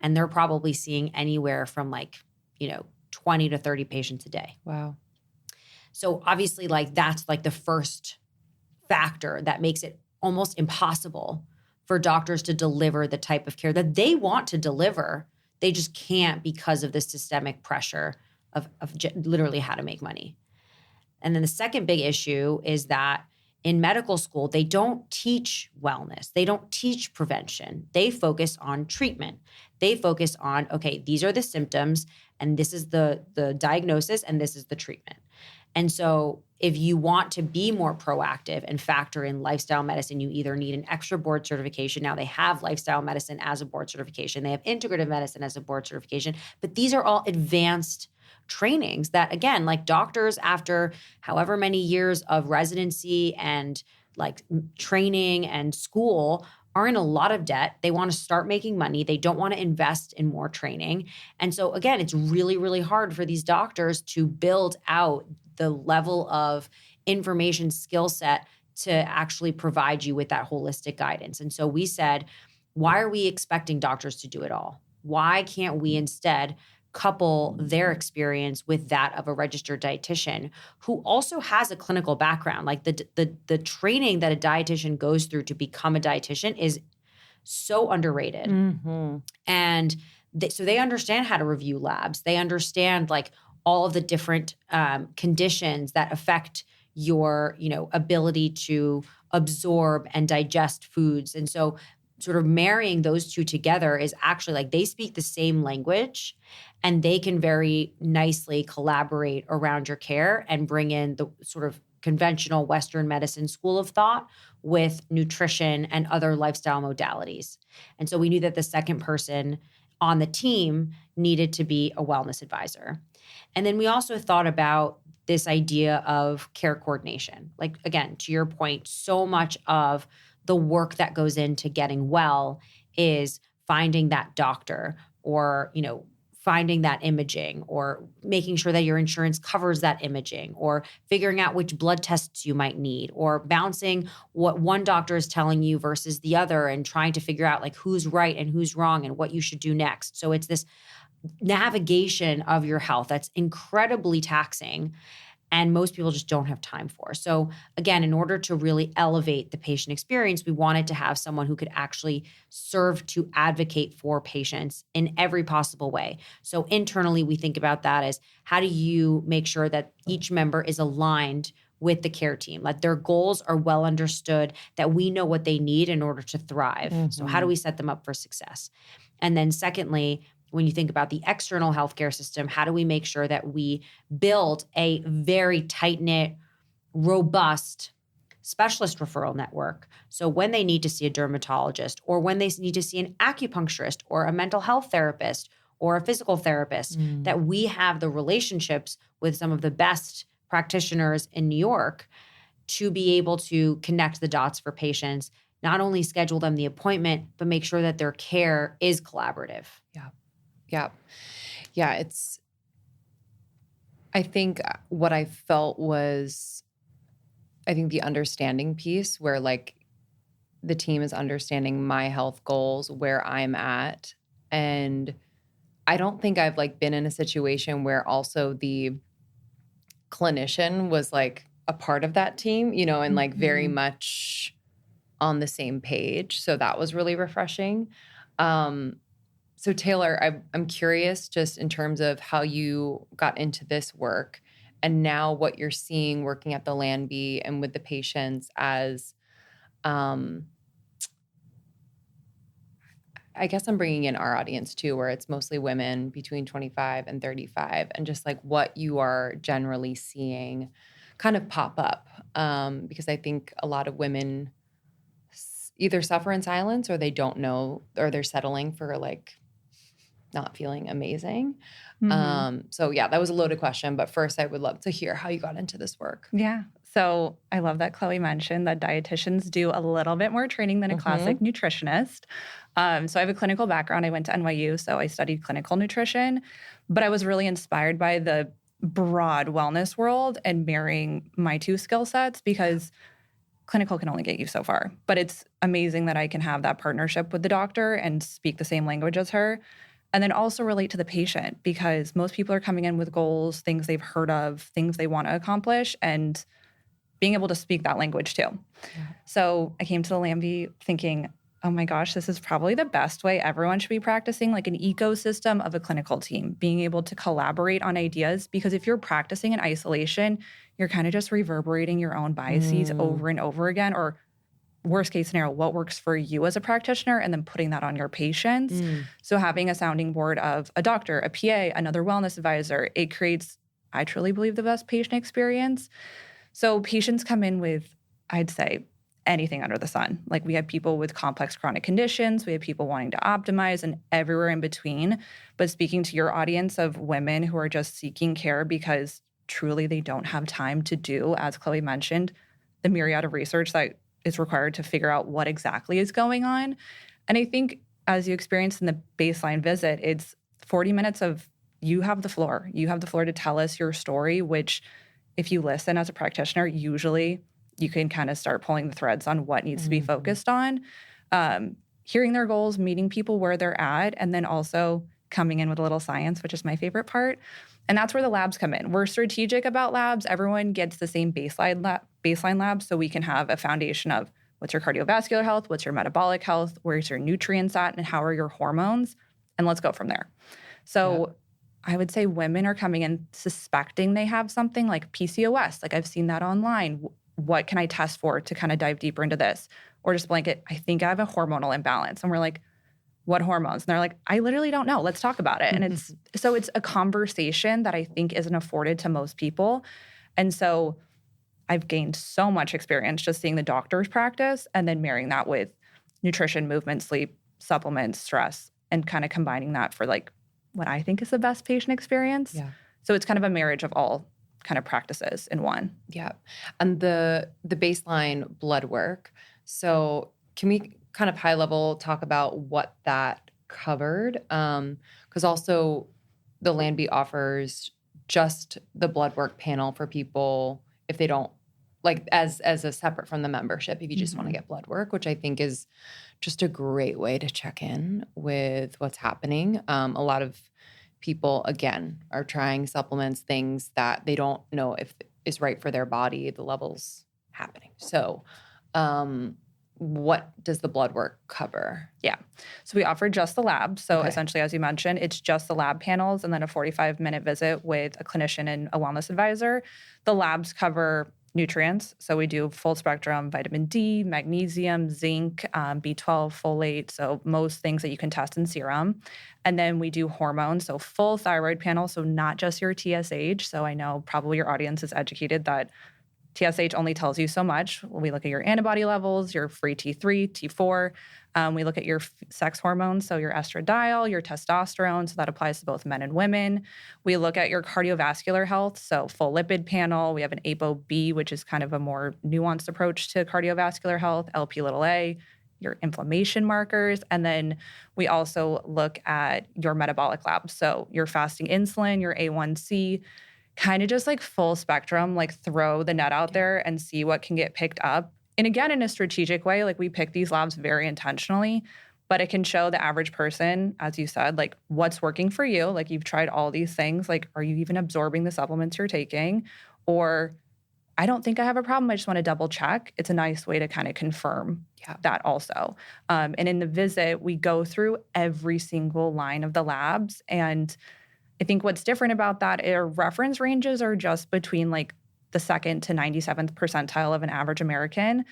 B: And they're probably seeing anywhere from like, you know, 20 to 30 patients a day.
A: Wow.
B: So obviously, like that's like the first factor that makes it almost impossible for doctors to deliver the type of care that they want to deliver. They just can't because of the systemic pressure of literally how to make money. And then the second big issue is that in medical school, they don't teach wellness. They don't teach prevention. They focus on treatment. They focus on, okay, these are the symptoms and this is the diagnosis and this is the treatment. And so if you want to be more proactive and factor in lifestyle medicine, you either need an extra board certification. Now they have lifestyle medicine as a board certification. They have integrative medicine as a board certification. But these are all advanced trainings that, again, like doctors after however many years of residency and like training and school are in a lot of debt. They want to start making money. They don't want to invest in more training. And so again, it's really, really hard for these doctors to build out the level of information skill set to actually provide you with that holistic guidance. And so we said, why are we expecting doctors to do it all? Why can't we instead couple their experience with that of a registered dietitian who also has a clinical background? Like the training that a dietitian goes through to become a dietitian is so underrated. And so they understand how to review labs. They understand like all of the different conditions that affect your, you know, ability to absorb and digest foods. And so sort of marrying those two together is actually like they speak the same language and they can very nicely collaborate around your care and bring in the sort of conventional Western medicine school of thought with nutrition and other lifestyle modalities. And so we knew that the second person on the team needed to be a wellness advisor. And then we also thought about this idea of care coordination. Like, again, to your point, so much of the work that goes into getting well is finding that doctor or, you know, finding that imaging or making sure that your insurance covers that imaging or figuring out which blood tests you might need or bouncing what one doctor is telling you versus the other and trying to figure out like who's right and who's wrong and what you should do next. So it's this navigation of your health that's incredibly taxing. and most people just don't have time for. So again, in order to really elevate the patient experience, we wanted to have someone who could actually serve to advocate for patients in every possible way. So internally, we think about that as how do you make sure that each member is aligned with the care team, that their goals are well understood, that we know what they need in order to thrive. So how do we set them up for success? And then secondly, when you think about the external healthcare system, how do we make sure that we build a very tight-knit, robust specialist referral network? So when they need to see a dermatologist, or when they need to see an acupuncturist or a mental health therapist or a physical therapist, that we have the relationships with some of the best practitioners in New York to be able to connect the dots for patients, not only schedule them the appointment, but make sure that their care is collaborative.
A: Yeah. I think what I felt was, I think the understanding piece where like the team is understanding my health goals, where I'm at. And I don't think I've like been in a situation where also the clinician was like a part of that team, and like very much on the same page. So that was really refreshing. So Taylor, I'm curious just in terms of how you got into this work and now what you're seeing working at the Lanby and with the patients as, I guess I'm bringing in our audience too, where it's mostly women between 25 and 35, and just like what you are generally seeing kind of pop up. Because I think a lot of women either suffer in silence or they don't know, or they're settling for like not feeling amazing. So yeah, that was a loaded question, but first I would love to hear how you got into this work.
C: Yeah. So I love that Chloe mentioned that dietitians do a little bit more training than a classic nutritionist. So I have a clinical background. I went to NYU, so I studied clinical nutrition, but I was really inspired by the broad wellness world and marrying my two skill sets, because clinical can only get you so far. But it's amazing that I can have that partnership with the doctor and speak the same language as her. And then also relate to the patient, because most people are coming in with goals, things they've heard of, things they want to accomplish, and being able to speak that language too. Yeah. So I came to the Lambi thinking, oh my gosh, this is probably the best way everyone should be practicing, like an ecosystem of a clinical team, being able to collaborate on ideas. Because if you're practicing in isolation, you're kind of just reverberating your own biases over and over again, or worst case scenario, what works for you as a practitioner, and then putting that on your patients. So having a sounding board of a doctor, a PA, another wellness advisor, it creates, I truly believe, the best patient experience. So patients come in with, I'd say, anything under the sun. Like we have people with complex chronic conditions, we have people wanting to optimize, and everywhere in between. But speaking to your audience of women who are just seeking care because truly they don't have time to do, as Chloe mentioned, the myriad of research that is required to figure out what exactly is going on. And I think as you experienced in the baseline visit, it's 40 minutes of you have the floor. You have the floor to tell us your story, which if you listen as a practitioner, usually you can kind of start pulling the threads on what needs to be focused on. Hearing their goals, meeting people where they're at, and then also coming in with a little science, which is my favorite part. And that's where the labs come in. We're strategic about labs. Everyone gets the same baseline lab, so we can have a foundation of what's your cardiovascular health, what's your metabolic health, where's your nutrients at, and how are your hormones, and let's go from there. So I would say women are coming in suspecting they have something like PCOS. Like I've seen that online. What can I test for to kind of dive deeper into this? Or just blanket, I think I have a hormonal imbalance. And we're like, what hormones? And they're like, I literally don't know. Let's talk about it. And it's a conversation that I think isn't afforded to most people. And so I've gained so much experience just seeing the doctor's practice and then marrying that with nutrition, movement, sleep, supplements, stress, and kind of combining that for like what I think is the best patient experience. Yeah. So it's kind of a marriage of all kind of practices in one.
A: Yeah. And the baseline blood work. So can we kind of high level talk about what that covered? Because also the Lanby offers just the blood work panel for people if they don't, like as a separate from the membership, if you just want to get blood work, which I think is just a great way to check in with what's happening. A lot of people, again, are trying supplements, things that they don't know if is right for their body, the levels happening. So, what does the blood work cover?
C: Yeah. So we offer just the lab. So essentially, as you mentioned, it's just the lab panels and then a 45-minute visit with a clinician and a wellness advisor. The labs cover nutrients. So we do full spectrum vitamin D, magnesium, zinc, B12, folate. So most things that you can test in serum. And then we do hormones. So full thyroid panel. So not just your TSH. So I know probably your audience is educated that TSH only tells you so much. We look at your antibody levels, your free T3, T4. We look at your sex hormones, so your estradiol, your testosterone. So that applies to both men and women. We look at your cardiovascular health, so full lipid panel. We have an ApoB, which is kind of a more nuanced approach to cardiovascular health, Lp(a), your inflammation markers. And then we also look at your metabolic lab, so your fasting insulin, your A1C, kind of just like full spectrum, like throw the net out there and see what can get picked up. And again, in a strategic way, like we pick these labs very intentionally, but it can show the average person, as you said, like what's working for you. Like you've tried all these things. Like, are you even absorbing the supplements you're taking? Or I don't think I have a problem. I just want to double check. It's a nice way to kind of confirm that also. And in the visit, we go through every single line of the labs. And I think what's different about that are reference ranges are just between like the 2nd to 97th percentile of an average American,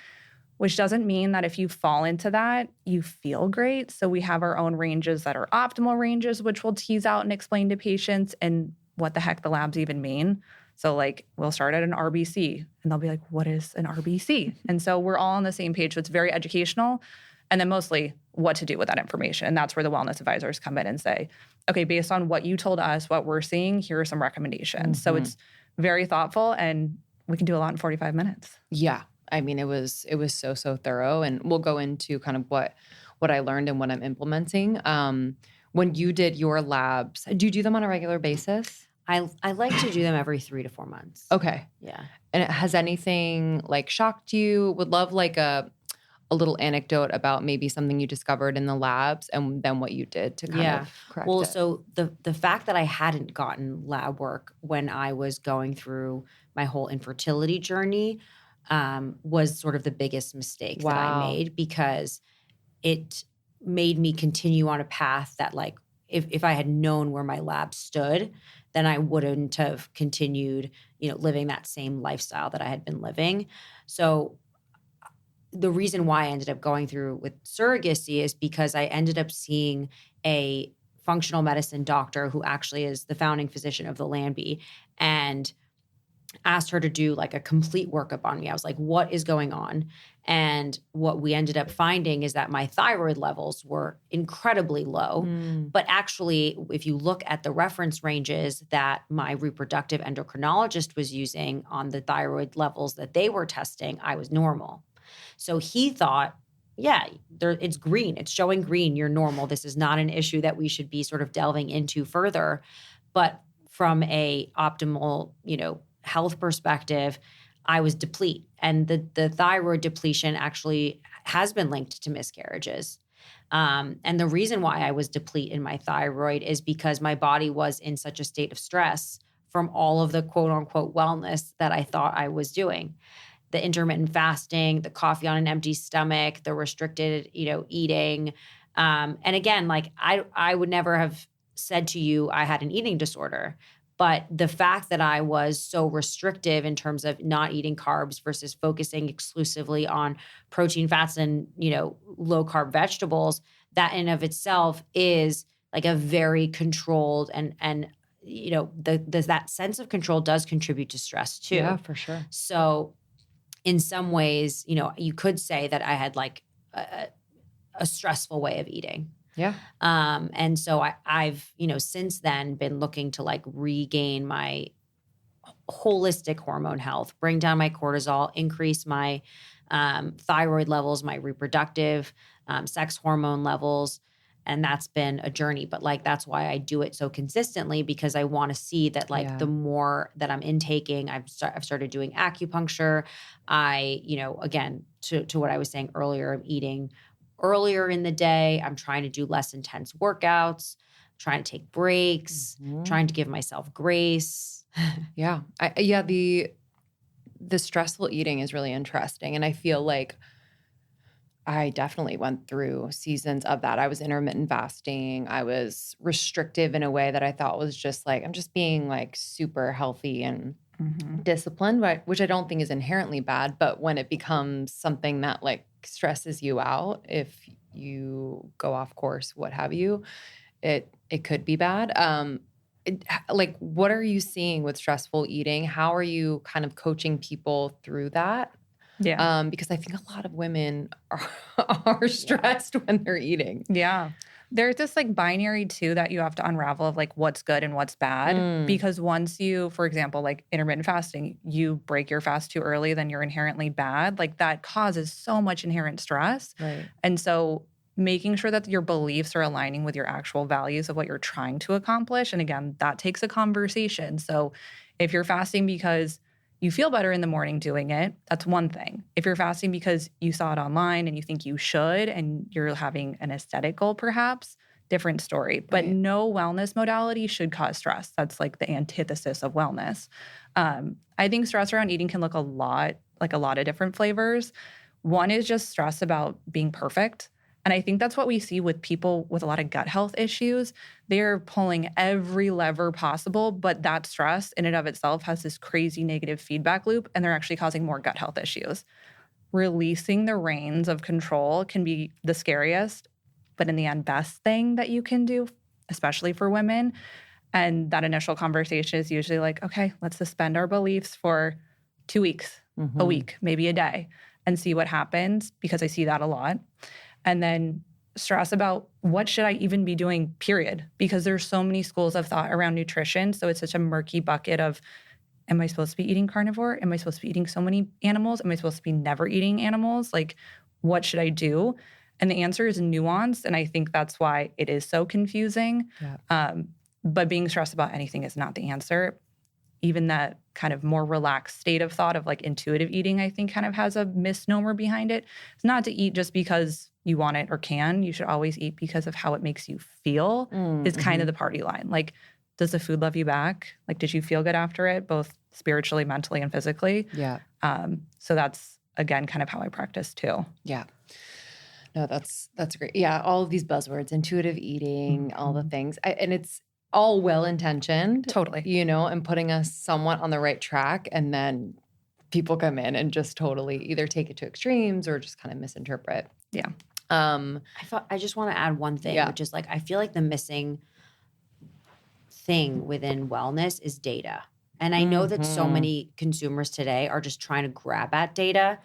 C: which doesn't mean that if you fall into that, you feel great. So we have our own ranges that are optimal ranges, which we'll tease out and explain to patients and what the heck the labs even mean. So like we'll start at an RBC and they'll be like, what is an RBC? And so we're all on the same page. So it's very educational. And then mostly what to do with that information. And that's where the wellness advisors come in and say, okay, based on what you told us, what we're seeing, here are some recommendations. So it's very thoughtful and we can do a lot in 45 minutes.
A: Yeah. I mean, it was so thorough. And we'll go into kind of what I learned and what I'm implementing. When you did your labs, do you do them on a regular basis?
B: I like to do them every 3 to 4 months.
A: Okay.
B: Yeah.
A: And has anything like shocked you? Would love like a little anecdote about maybe something you discovered in the labs and then what you did to kind of correct it.
B: So the fact that I hadn't gotten lab work when I was going through my whole infertility journey was sort of the biggest mistake that I made, because it made me continue on a path that like if I had known where my lab stood, then I wouldn't have continued, living that same lifestyle that I had been living. So the reason why I ended up going through with surrogacy is because I ended up seeing a functional medicine doctor who actually is the founding physician of the Lambi, and asked her to do like a complete workup on me. I was like, what is going on? And what we ended up finding is that my thyroid levels were incredibly low. But actually, if you look at the reference ranges that my reproductive endocrinologist was using on the thyroid levels that they were testing, I was normal. So he thought, it's green. It's showing green. You're normal. This is not an issue that we should be sort of delving into further. But from a optimal, health perspective, I was deplete. And the thyroid depletion actually has been linked to miscarriages. And the reason why I was deplete in my thyroid is because my body was in such a state of stress from all of the quote unquote wellness that I thought I was doing. The intermittent fasting, the coffee on an empty stomach, the restricted, eating. And again, like I would never have said to you I had an eating disorder. But the fact that I was so restrictive in terms of not eating carbs versus focusing exclusively on protein, fats, and, low carb vegetables, that in of itself is like a very controlled and that sense of control does contribute to stress too.
A: Yeah, for sure.
B: So in some ways, you could say that I had like a stressful way of eating.
A: Yeah.
B: And so I've, since then been looking to like regain my holistic hormone health, bring down my cortisol, increase my thyroid levels, my reproductive sex hormone levels. And that's been a journey. But like, that's why I do it so consistently, because I want to see that like the more that I'm intaking, I've started doing acupuncture. Again, to what I was saying earlier, I'm eating earlier in the day. I'm trying to do less intense workouts, trying to take breaks, trying to give myself grace.
A: Yeah. the stressful eating is really interesting. And I feel like I definitely went through seasons of that. I was intermittent fasting. I was restrictive in a way that I thought was just like, I'm just being like super healthy and disciplined, which I don't think is inherently bad. But when it becomes something that like stresses you out, if you go off course, what have you, it could be bad. Like, what are you seeing with stressful eating? How are you kind of coaching people through that?
C: Yeah.
A: Because I think a lot of women are stressed when they're eating.
C: Yeah. There's this like binary too that you have to unravel of like what's good and what's bad. Because once you, for example, like intermittent fasting, you break your fast too early, then you're inherently bad. Like that causes so much inherent stress.
A: Right.
C: And so making sure that your beliefs are aligning with your actual values of what you're trying to accomplish. And again, that takes a conversation. So if you're fasting because you feel better in the morning doing it, that's one thing. If you're fasting because you saw it online and you think you should and you're having an aesthetic goal perhaps, different story. But no wellness modality should cause stress. That's like the antithesis of wellness. I think stress around eating can look a lot of different flavors. One is just stress about being perfect. And I think that's what we see with people with a lot of gut health issues. They're pulling every lever possible, but that stress in and of itself has this crazy negative feedback loop, and they're actually causing more gut health issues. Releasing the reins of control can be the scariest, but in the end, best thing that you can do, especially for women. And that initial conversation is usually like, okay, let's suspend our beliefs for 2 weeks, a week, maybe a day, and see what happens, because I see that a lot. And then stress about what should I even be doing, period. Because there's so many schools of thought around nutrition. So it's such a murky bucket of, am I supposed to be eating carnivore? Am I supposed to be eating so many animals? Am I supposed to be never eating animals? Like, what should I do? And the answer is nuance. And I think that's why it is so confusing.
A: Yeah.
C: But being stressed about anything is not the answer. Even that kind of more relaxed state of thought of like intuitive eating, I think kind of has a misnomer behind it. It's not to eat just because you want it or can. You should always eat because of how it makes you feel is kind of the party line. Like, does the food love you back? Like, did you feel good after it, both spiritually, mentally, and physically?
A: Yeah.
C: So that's, again, kind of how I practice too.
A: Yeah. No, that's great. Yeah. All of these buzzwords, intuitive eating, all the things. And it's all well-intentioned.
C: Totally.
A: You know, and putting us somewhat on the right track. And then people come in and just totally either take it to extremes or just kind of misinterpret.
C: Yeah.
B: I just want to add one thing, which is like, I feel like the missing thing within wellness is data. And I know that so many consumers today are just trying to grab at data.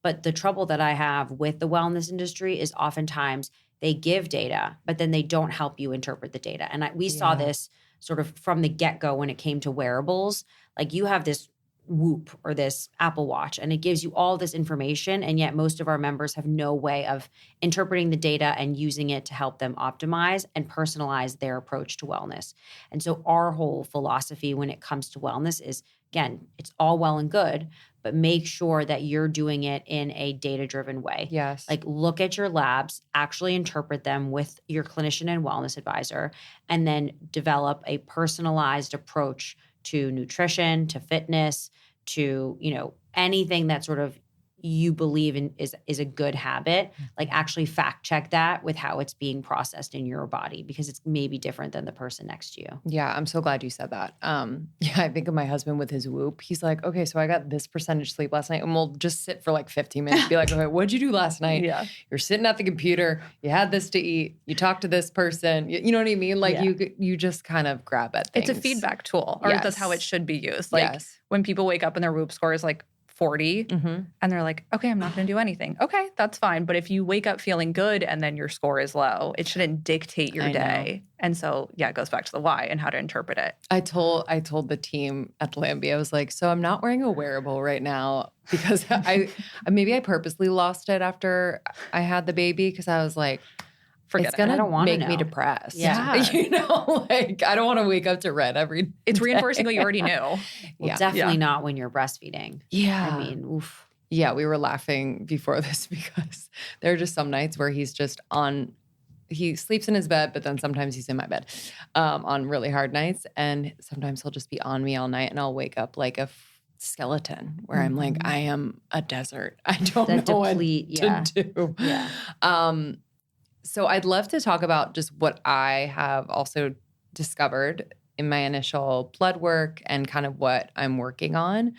B: But the trouble that I have with the wellness industry is oftentimes they give data, but then they don't help you interpret the data. And we saw this sort of from the get-go when it came to wearables. Like, you have this Whoop or this Apple Watch, and it gives you all this information, and yet most of our members have no way of interpreting the data and using it to help them optimize and personalize their approach to wellness. And so our whole philosophy when it comes to wellness is, again, it's all well and good, but make sure that you're doing it in a data-driven way.
A: Yes.
B: Like, look at your labs, actually interpret them with your clinician and wellness advisor, and then develop a personalized approach to nutrition, to fitness, to, you know, anything that sort of you believe in is a good habit. Like, actually fact check that with how it's being processed in your body, because it's maybe different than the person next to you.
A: Yeah, I'm so glad you said that. Yeah, I think of my husband with his Whoop. He's like, okay, so I got this percentage sleep last night, and we'll just sit for like 15 minutes, be like, okay, what'd you do last night?
C: Yeah.
A: You're sitting at the computer, you had this to eat, you talked to this person, you know what I mean? Like, you just kind of grab at things.
C: It's a feedback tool, or that's how it should be used. Like, when people wake up and their Whoop score is like 40 and they're like, okay, I'm not going to do anything. Okay, that's fine. But if you wake up feeling good and then your score is low, it shouldn't dictate your day. And so, it goes back to the why and how to interpret it.
A: I told the team at Lambi, I was like, so I'm not wearing a wearable right now because I purposely lost it after I had the baby, because I was like, it's going to make me depressed.
C: Yeah.
A: You know, like, I don't want to wake up to red every day.
C: It's reinforcing what you already knew.
B: Well, definitely not when you're breastfeeding.
A: Yeah.
B: I mean, oof.
A: Yeah, we were laughing before this because there are just some nights where he's just he sleeps in his bed, but then sometimes he's in my bed on really hard nights. And sometimes he'll just be on me all night, and I'll wake up like a skeleton where I'm like, I am a desert. I don't
B: That
A: know
B: deplete,
A: what to do.
B: Yeah.
A: So I'd love to talk about just what I have also discovered in my initial blood work and kind of what I'm working on.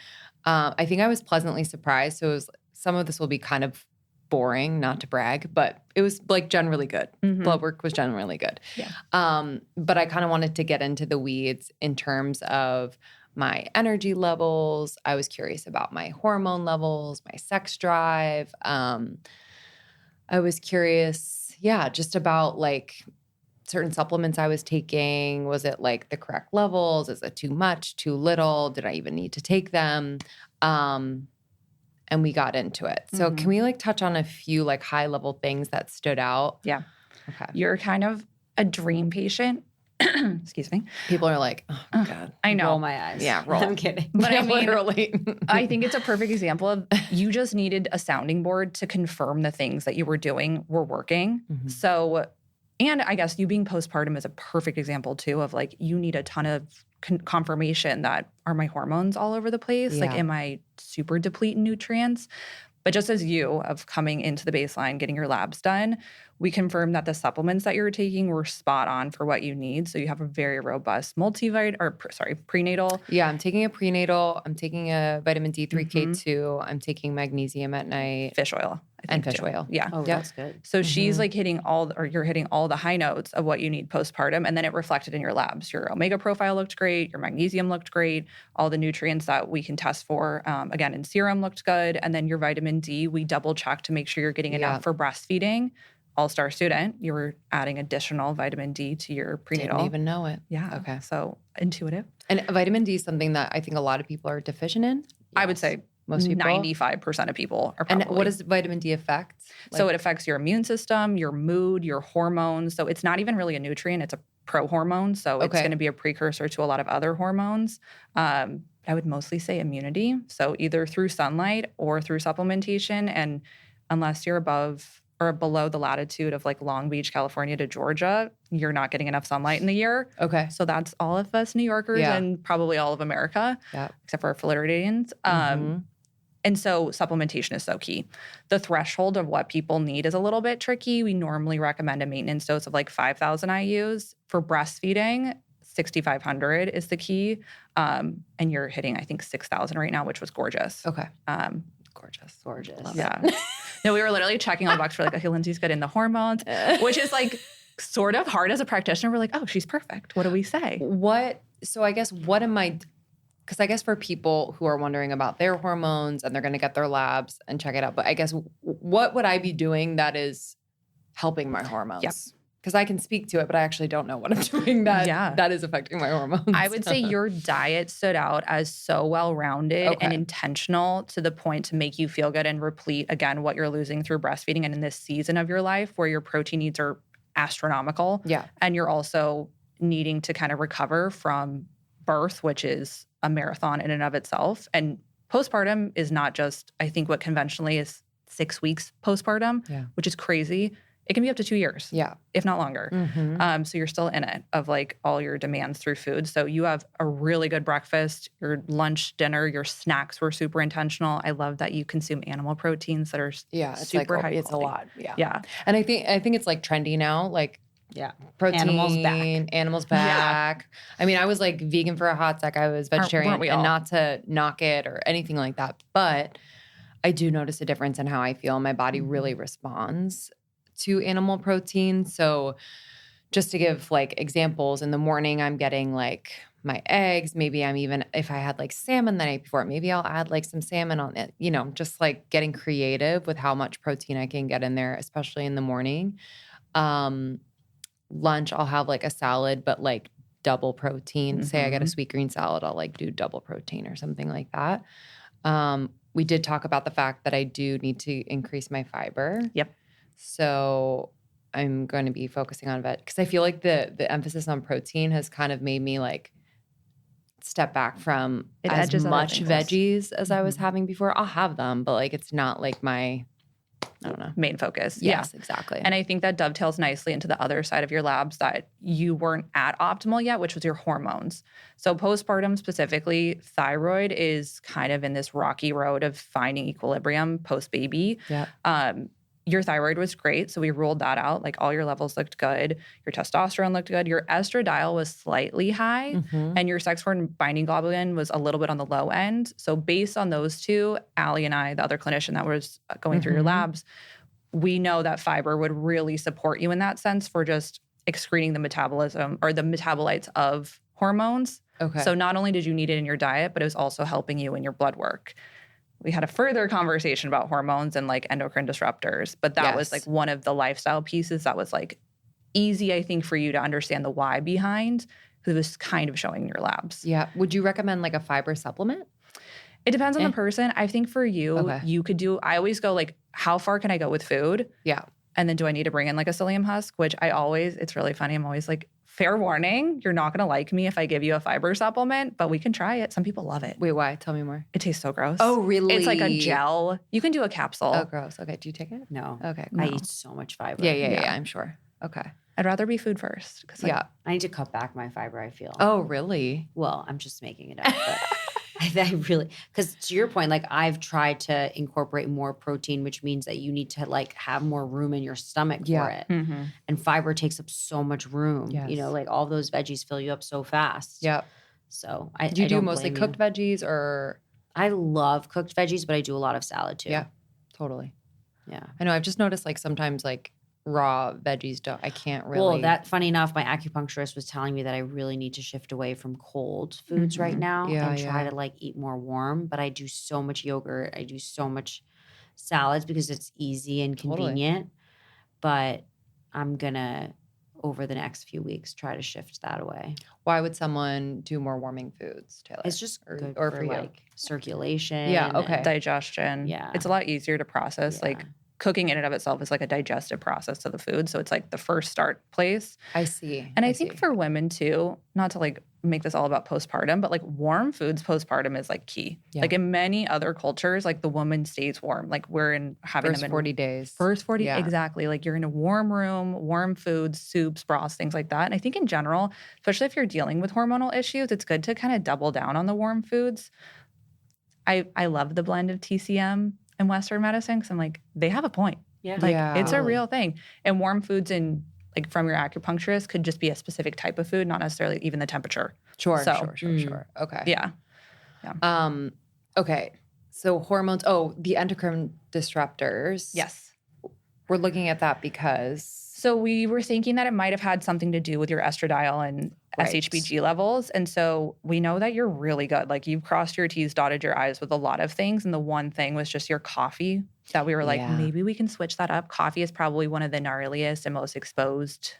A: I think I was pleasantly surprised. So some of this will be kind of boring, not to brag, but it was like generally good. Blood work was generally good.
C: Yeah.
A: But I kind of wanted to get into the weeds in terms of my energy levels. I was curious about my hormone levels, my sex drive. I was curious, just about like certain supplements I was taking. Was it like the correct levels? Is it too much, too little? Did I even need to take them? And we got into it. So can we like touch on a few like high level things that stood out?
C: Yeah.
A: Okay.
C: You're kind of a dream patient. Excuse me.
A: People are like, oh God.
C: I know.
B: Roll my eyes.
A: Yeah, roll.
B: I'm kidding.
C: But
A: Yeah,
C: I mean,
A: literally.
C: I think it's a perfect example of you just needed a sounding board to confirm the things that you were doing were working. So, and I guess you being postpartum is a perfect example too of like, you need a ton of confirmation that are my hormones all over the place? Like, am I super deplete in nutrients? But just as you of coming into the baseline, getting your labs done, we confirmed that the supplements that you were taking were spot on for what you need. So you have a very robust prenatal.
A: Yeah, I'm taking a prenatal. I'm taking a vitamin D3, K2. I'm taking magnesium at night.
C: Fish oil.
A: And fish oil.
C: Yeah.
B: Oh, that's good.
C: So she's like you're hitting all the high notes of what you need postpartum. And then it reflected in your labs. Your omega profile looked great. Your magnesium looked great. All the nutrients that we can test for, again, in serum looked good. And then your vitamin D, we double checked to make sure you're getting enough for breastfeeding. All-star student, you were adding additional vitamin D to your prenatal.
A: Didn't even know it.
C: Yeah.
A: Okay.
C: So intuitive.
A: And vitamin D is something that I think a lot of people are deficient in.
C: I would say
A: most people.
C: 95% of people are probably.
A: And what does vitamin D affect?
C: So it affects your immune system, your mood, your hormones. So it's not even really a nutrient. It's a prohormone. So it's going to be a precursor to a lot of other hormones. I would mostly say immunity. So either through sunlight or through supplementation. And unless you're above or below the latitude of like Long Beach, California to Georgia, you're not getting enough sunlight in the year.
A: Okay.
C: So that's all of us New Yorkers and probably all of America, except for our Floridians. And so supplementation is so key. The threshold of what people need is a little bit tricky. We normally recommend a maintenance dose of like 5,000 IUs. For breastfeeding, 6,500 is the key. And you're hitting, I think, 6,000 right now, which was gorgeous.
A: Okay.
B: Gorgeous.
C: Yeah. No, we were literally checking all the boxes. We're like, okay, Lindsay's good in the hormones, which is like sort of hard as a practitioner. We're like, oh, she's perfect. What do we say?
A: So I guess what am I, because I guess for people who are wondering about their hormones and they're going to get their labs and check it out, but I guess what would I be doing that is helping my hormones?
C: Yep.
A: Because I can speak to it, but I actually don't know what I'm doing that is affecting my hormones.
C: I would say your diet stood out as so well-rounded and intentional to the point to make you feel good and replete, again, what you're losing through breastfeeding and in this season of your life where your protein needs are astronomical.
A: Yeah.
C: And you're also needing to kind of recover from birth, which is a marathon in and of itself. And postpartum is not just, I think, what conventionally is 6 weeks postpartum, which is crazy. It can be up to 2 years, if not longer. So you're still in it of like all your demands through food. So you have a really good breakfast, your lunch, dinner, your snacks were super intentional. I love that you consume animal proteins that are
A: it's
C: super
A: like,
C: high
A: it's
C: quality.
A: a lot.
C: Yeah.
A: And I think it's like trendy now, like protein, animals back. I mean, I was like vegan for a hot sec. I was vegetarian and not to knock it or anything like that. But I do notice a difference in how I feel. My body really responds to animal protein. So just to give like examples, in the morning, I'm getting like my eggs. Maybe I'm even, if I had like salmon the night before, maybe I'll add like some salmon on it, just like getting creative with how much protein I can get in there, especially in the morning. Lunch, I'll have like a salad, but like double protein. Say I get a sweet green salad, I'll like do double protein or something like that. We did talk about the fact that I do need to increase my fiber.
C: Yep.
A: So I'm going to be focusing on because I feel like the emphasis on protein has kind of made me like step back from as much veggies as I was having before. I'll have them, but like it's not like my I don't know.
C: main focus.
A: Yes, exactly.
C: And I think that dovetails nicely into the other side of your labs that you weren't at optimal yet, which was your hormones. So postpartum specifically, thyroid is kind of in this rocky road of finding equilibrium post-baby.
A: Yeah.
C: Your thyroid was great, so we ruled that out. Like all your levels looked good. Your testosterone looked good. Your estradiol was slightly high, and your sex hormone binding globulin was a little bit on the low end. So based on those two, Allie and I, the other clinician that was going through your labs, we know that fiber would really support you in that sense for just excreting the metabolism or the metabolites of hormones.
A: Okay.
C: So not only did you need it in your diet, but it was also helping you in your blood work. We had a further conversation about hormones and like endocrine disruptors, but that was like one of the lifestyle pieces that was like easy, I think, for you to understand the why behind, because it was kind of showing in your labs.
A: Yeah. Would you recommend like a fiber supplement?
C: It depends on the person. I think for you,
A: Okay.
C: you could do, I always go like, how far can I go with food?
A: Yeah.
C: And then do I need to bring in like a psyllium husk, which it's really funny. I'm always like, fair warning, you're not going to like me if I give you a fiber supplement, but we can try it. Some people love it.
A: Wait, why? Tell me more.
C: It tastes so gross.
A: Oh, really?
C: It's like a gel. You can do a capsule.
A: Oh, gross. Okay. Do you take it?
B: No.
A: Okay.
B: I
C: No.
B: eat so much fiber.
A: Yeah, I'm sure. Okay.
C: I'd rather be food first.
A: Yeah.
B: I need to cut back my fiber, I feel.
A: Oh, really?
B: Well, I'm just making it up. But I really, because to your point, like I've tried to incorporate more protein, which means that you need to like have more room in your stomach for it.
C: Mm-hmm.
B: And fiber takes up so much room.
A: Yes.
B: You know, like all those veggies fill you up so fast.
A: Yeah.
B: So
A: Do you
B: I
A: do
B: don't
A: mostly
B: blame
A: cooked veggies or?
B: I love cooked veggies, but I do a lot of salad too.
A: Yeah, totally.
B: Yeah.
A: I know. I've just noticed like sometimes like raw veggies I can't really.
B: Well, that funny enough, my acupuncturist was telling me that I really need to shift away from cold foods right now and try to like eat more warm. But I do so much yogurt. I do so much salads because it's easy and convenient. But I'm gonna over the next few weeks try to shift that away.
A: Why would someone do more warming foods, Taylor?
B: It's just good
A: or
B: for
A: you?
B: like circulation.
A: Yeah, okay.
B: and-
C: Digestion.
B: Yeah.
C: It's a lot easier to process.
B: Yeah.
C: Like cooking in and of itself is like a digestive process to the food. So it's like the first start place.
A: I see.
C: And I think for women too, not to like make this all about postpartum, but like warm foods postpartum is like key.
A: Yeah.
C: Like in many other having like the woman stays warm. Like we're in having
A: first
C: them in
A: 40 days.
C: First 40,
A: Yeah.
C: exactly. Like you're in a warm room, warm foods, soups, broths, things like that. And I think in general, especially if you're dealing with hormonal issues, it's good to kind of double down on the warm foods. I love the blend of TCM and Western medicine because I'm like, they have a point.
B: Yeah.
C: Like
A: Yeah.
C: it's a real thing. And warm foods and like from your acupuncturist could just be a specific type of food, not necessarily even the temperature.
A: Sure,
C: So,
A: sure. Okay.
C: Yeah.
A: Okay. So hormones. Oh, the endocrine disruptors.
C: Yes.
A: We're looking at that because.
C: So we were thinking that it might have had something to do with your estradiol and
A: Right.
C: SHBG levels. And so we know that you're really good. Like you've crossed your T's, dotted your I's with a lot of things. And the one thing was just your coffee that we were like,
A: Yeah.
C: maybe we can switch that up. Coffee is probably one of the gnarliest and most exposed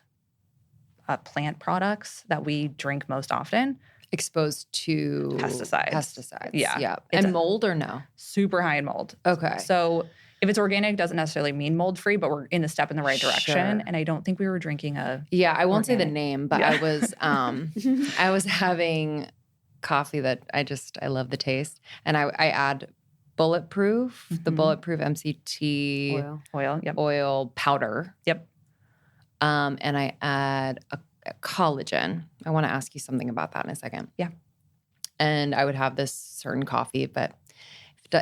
C: plant products that we drink most often.
A: Exposed to
C: Pesticides. Yeah.
A: Yeah.
C: It's
A: And mold or no?
C: Super high in mold.
A: Okay.
C: So if it's organic, doesn't necessarily mean mold free, but we're in the step in the right direction.
A: Sure.
C: And I don't think we were drinking a
A: Yeah, I won't say the
C: organic.
A: name, but
C: Yeah.
A: I was having coffee that I love the taste. And I add bulletproof, the
C: Mhm.
A: bulletproof MCT
C: oil. Yep.
A: oil powder.
C: Yep.
A: And I add a collagen. I want to ask you something about that in a second.
C: Yeah.
A: And I would have this certain coffee, but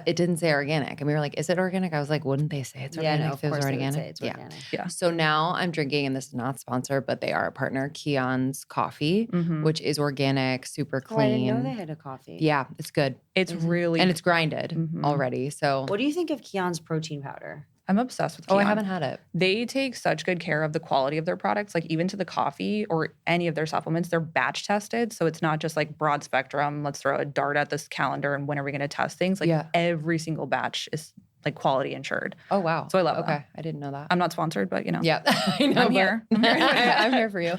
A: it didn't say organic. And we were like, is it organic? I was like, wouldn't they say it's
B: Yeah,
A: organic
B: no,
A: if
B: of
A: it was
B: course they would
A: organic?
B: say it's organic.
C: Yeah.
A: So now I'm drinking, and this is not sponsored, but they are a partner, Keon's Coffee,
C: Mhm.
A: which is organic, super
B: Oh, I didn't
A: clean.
B: know they had a coffee.
A: Yeah, it's good.
C: It's really,
A: And it's grinded
C: Mhm.
A: already. So,
B: What do you think of Keon's protein powder?
C: I'm obsessed with
A: oh, I
C: Keon.
A: haven't had it.
C: They take such good care of the quality of their products, like even to the coffee or any of their supplements, they're batch tested. So it's not just like broad spectrum, let's throw a dart at this calendar and when are we going to test things? Like
A: Yeah.
C: every single batch is like quality insured.
A: Oh, wow.
C: So I love
A: Okay.
C: that.
A: I didn't know that.
C: I'm not sponsored, but you know.
A: Yeah, I know.
C: I'm here.
A: but- I'm here for you.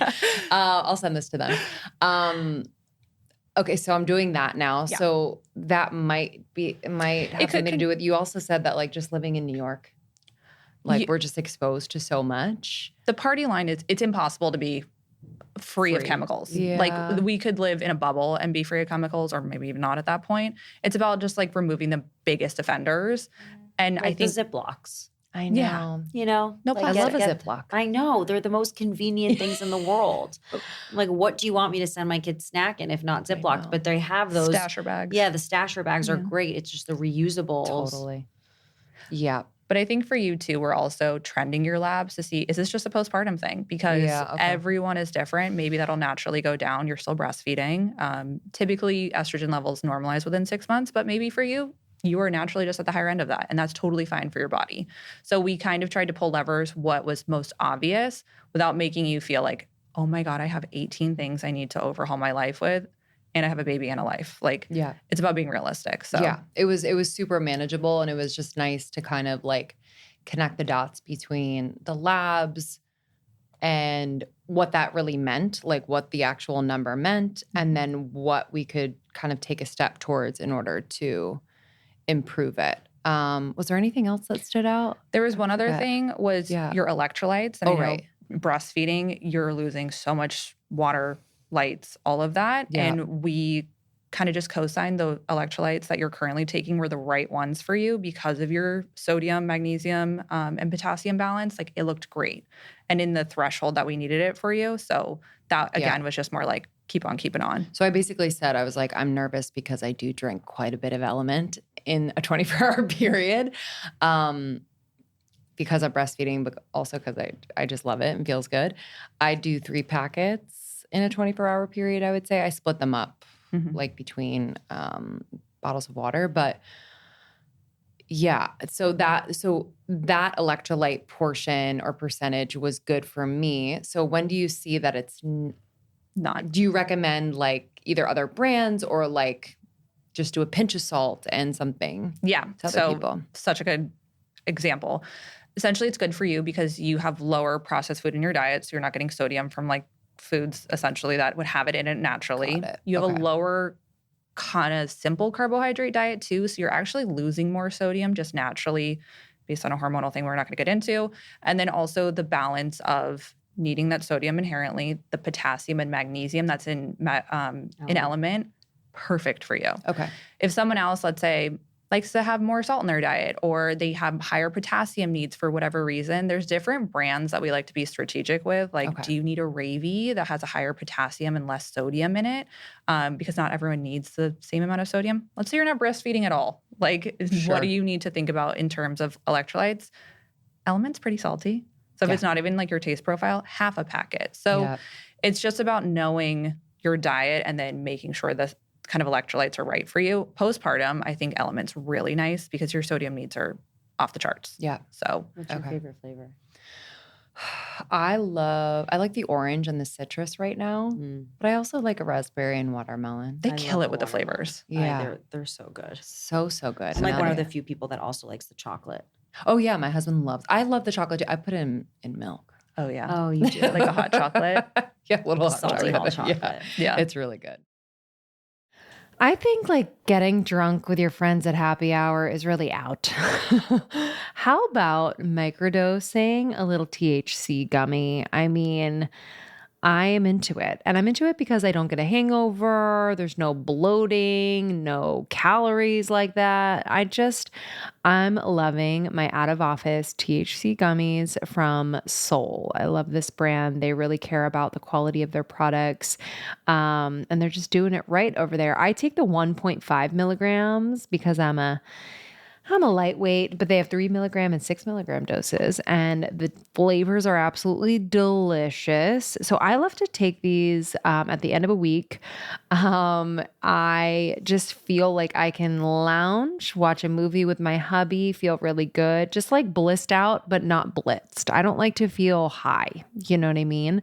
A: I'll send this to them. Okay, so I'm doing that now.
C: Yeah.
A: So that might have something to do with, you also said that like just living in New York, like we're just exposed to so much.
C: The party line is it's impossible to be free of
A: Free.
C: chemicals.
A: Yeah.
C: Like we could live in a bubble and be free of chemicals or maybe even not at that point. It's about just like removing the biggest offenders. And
B: Like
C: I think
B: the Ziplocs.
A: I
C: Yeah.
A: know.
B: You know,
C: No
B: like,
A: I love a
B: get-
A: Ziploc.
B: I know they're the most convenient things in the world. I'm like, what do you want me to send my kids snack in if not
A: I
B: Ziplocs?
A: know.
B: But they have those
C: Stasher bags.
B: Yeah, the stasher bags are
C: Yeah.
B: great. It's just the reusables.
A: Totally. Yeah.
C: But I think for you too, we're also trending your labs to see, is this just a postpartum thing? Because
A: Yeah, okay.
C: everyone is different. Maybe that'll naturally go down. You're still breastfeeding. Typically, estrogen levels normalize within 6 months, but maybe for you, you are naturally just at the higher end of that. And that's totally fine for your body. So we kind of tried to pull levers what was most obvious without making you feel like, oh my God, I have 18 things I need to overhaul my life with. And I have a baby and a life. Like,
A: Yeah.
C: it's about being realistic. So
A: Yeah, it was super manageable, and it was just nice to kind of like connect the dots between the labs and what that really meant, like what the actual number meant, and then what we could kind of take a step towards in order to improve it. Was there anything else that stood out?
C: there was one other
A: forget.
C: thing was
A: Yeah.
C: your electrolytes. And
A: Oh,
C: I know
A: right.
C: breastfeeding, you're losing so much water, lights, all of that.
A: Yeah.
C: And we kind of just co-signed the electrolytes that you're currently taking were the right ones for you because of your sodium, magnesium, and potassium balance. Like, it looked great. And in the threshold that we needed it for you. So that, again, was just more like, keep on keeping on.
A: So I basically said, I was like, I'm nervous because I do drink quite a bit of Element in a 24-hour period. Because I'm breastfeeding, but also because I just love it and feels good. I do 3 packets in a 24-hour period, I would say. I split them up like between bottles of water. But yeah, so that electrolyte portion or percentage was good for me. So when do you see that it's
C: Not.
A: do you recommend like either other brands or like just do a pinch of salt and something
C: Yeah.
A: to other
C: So
A: people?
C: such a good example. Essentially, it's good for you because you have lower processed food in your diet. So you're not getting sodium from like foods essentially that would have it in it naturally.
A: Got it.
C: You have
A: Okay.
C: a lower kind of simple carbohydrate diet too. So you're actually losing more sodium just naturally based on a hormonal thing we're not going to get into. And then also the balance of needing that sodium inherently, the potassium and magnesium that's in Element, perfect for you.
A: Okay.
C: If someone else, let's say, likes to have more salt in their diet or they have higher potassium needs for whatever reason, there's different brands that we like to be strategic with. Like,
A: Okay.
C: do you need a Ravy that has a higher potassium and less sodium in it? Because not everyone needs the same amount of sodium. Let's say you're not breastfeeding at all. Like,
A: Sure.
C: what do you need to think about in terms of electrolytes? Element's pretty salty. So if
A: Yeah.
C: it's not even like your taste profile, half a packet. So
A: Yeah.
C: it's just about knowing your diet and then making sure the kind of electrolytes are right for you. Postpartum, I think Element's really nice because your sodium needs are off the charts.
A: Yeah.
C: So
B: What's your
A: Okay.
B: favorite flavor?
A: I like the orange and the citrus right now, but I also like a raspberry and watermelon.
C: they
B: I
C: kill
B: love
C: it with the
B: watermelon.
C: flavors.
A: Yeah.
B: They're so good.
A: So good.
B: I'm like one of
A: Vanilla.
B: the few people that also likes the chocolate.
A: Oh yeah, my husband loves. I love the chocolate. I put it in milk.
C: Oh, yeah.
B: Oh, you do
C: Like a hot chocolate.
A: Yeah, a little hot
B: salty hot
A: chocolate.
B: chocolate.
C: Yeah.
A: It's really good. I think like getting drunk with your friends at happy hour is really out. How about microdosing a little THC gummy? I mean, I am into it. And I'm into it because I don't get a hangover. There's no bloating, no calories like that. I'm loving my out of office THC gummies from Soul. I love this brand. They really care about the quality of their products. And they're just doing it right over there. I take the 1.5 milligrams because I'm a lightweight, but they have 3 milligram and 6 milligram doses, and the flavors are absolutely delicious. So I love to take these at the end of a week. I just feel like I can lounge, watch a movie with my hubby, feel really good, just like blissed out, but not blitzed. I don't like to feel high. You know what I mean?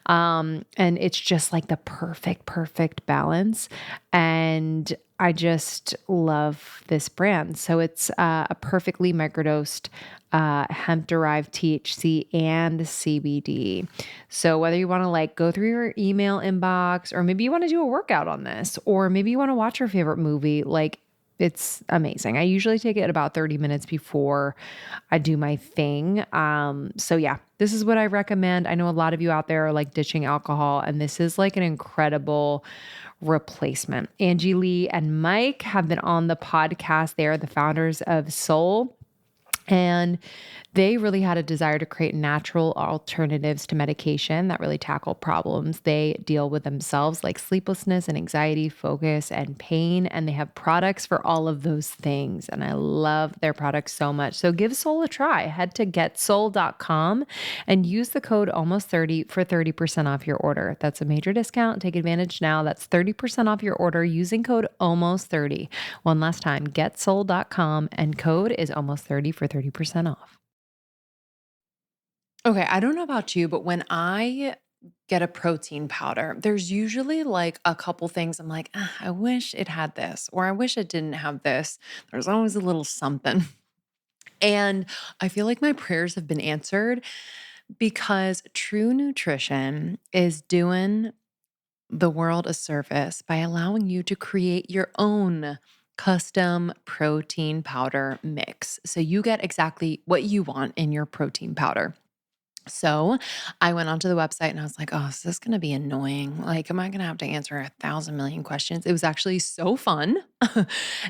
A: And it's just like the perfect balance. And I just love this brand. So it's a perfectly microdosed hemp-derived THC and CBD. So whether you want to like go through your email inbox, or maybe you want to do a workout on this, or maybe you want to watch your favorite movie, like it's amazing. I usually take it about 30 minutes before I do my thing. So yeah, this is what I recommend. I know a lot of you out there are like ditching alcohol, and this is like an incredible replacement. Angie Lee and Mike have been on the podcast. They are the founders of Soul. And they really had a desire to create natural alternatives to medication that really tackle problems they deal with themselves, like sleeplessness and anxiety, focus and pain. And they have products for all of those things. And I love their products so much. So give Soul a try. Head to getsoul.com and use the code almost30 for 30% off your order. That's a major discount. Take advantage now. That's 30% off your order using code almost30. One last time, getsoul.com and code is almost30 for 30% off. Okay, I don't know about you, but when I get a protein powder, there's usually like a couple things I'm like, I wish it had this, or I wish it didn't have this. There's always a little something. And I feel like my prayers have been answered because True Nutrition is doing the world a service by allowing you to create your own custom protein powder mix. So you get exactly what you want in your protein powder. So I went onto the website and I was like, oh, is this going to be annoying? Like, am I going to have to answer 1,000,000,000 questions? It was actually so fun.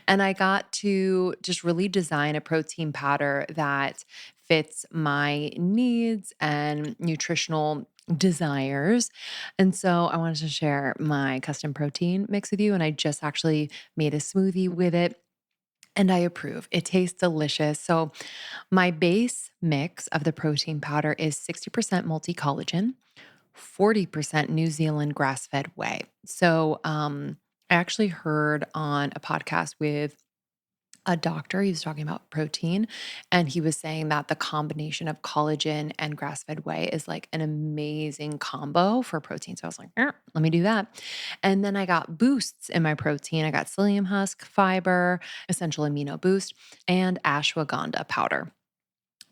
A: And I got to just really design a protein powder that fits my needs and nutritional desires. And so I wanted to share my custom protein mix with you. And I just actually made a smoothie with it. And I approve. It tastes delicious. So my base mix of the protein powder is 60% multi-collagen, 40% New Zealand grass-fed whey. So I actually heard on a podcast with a doctor, he was talking about protein, and he was saying that the combination of collagen and grass-fed whey is like an amazing combo for protein. So I was like, let me do that. And then I got boosts in my protein. I got psyllium husk, fiber, essential amino boost, and ashwagandha powder.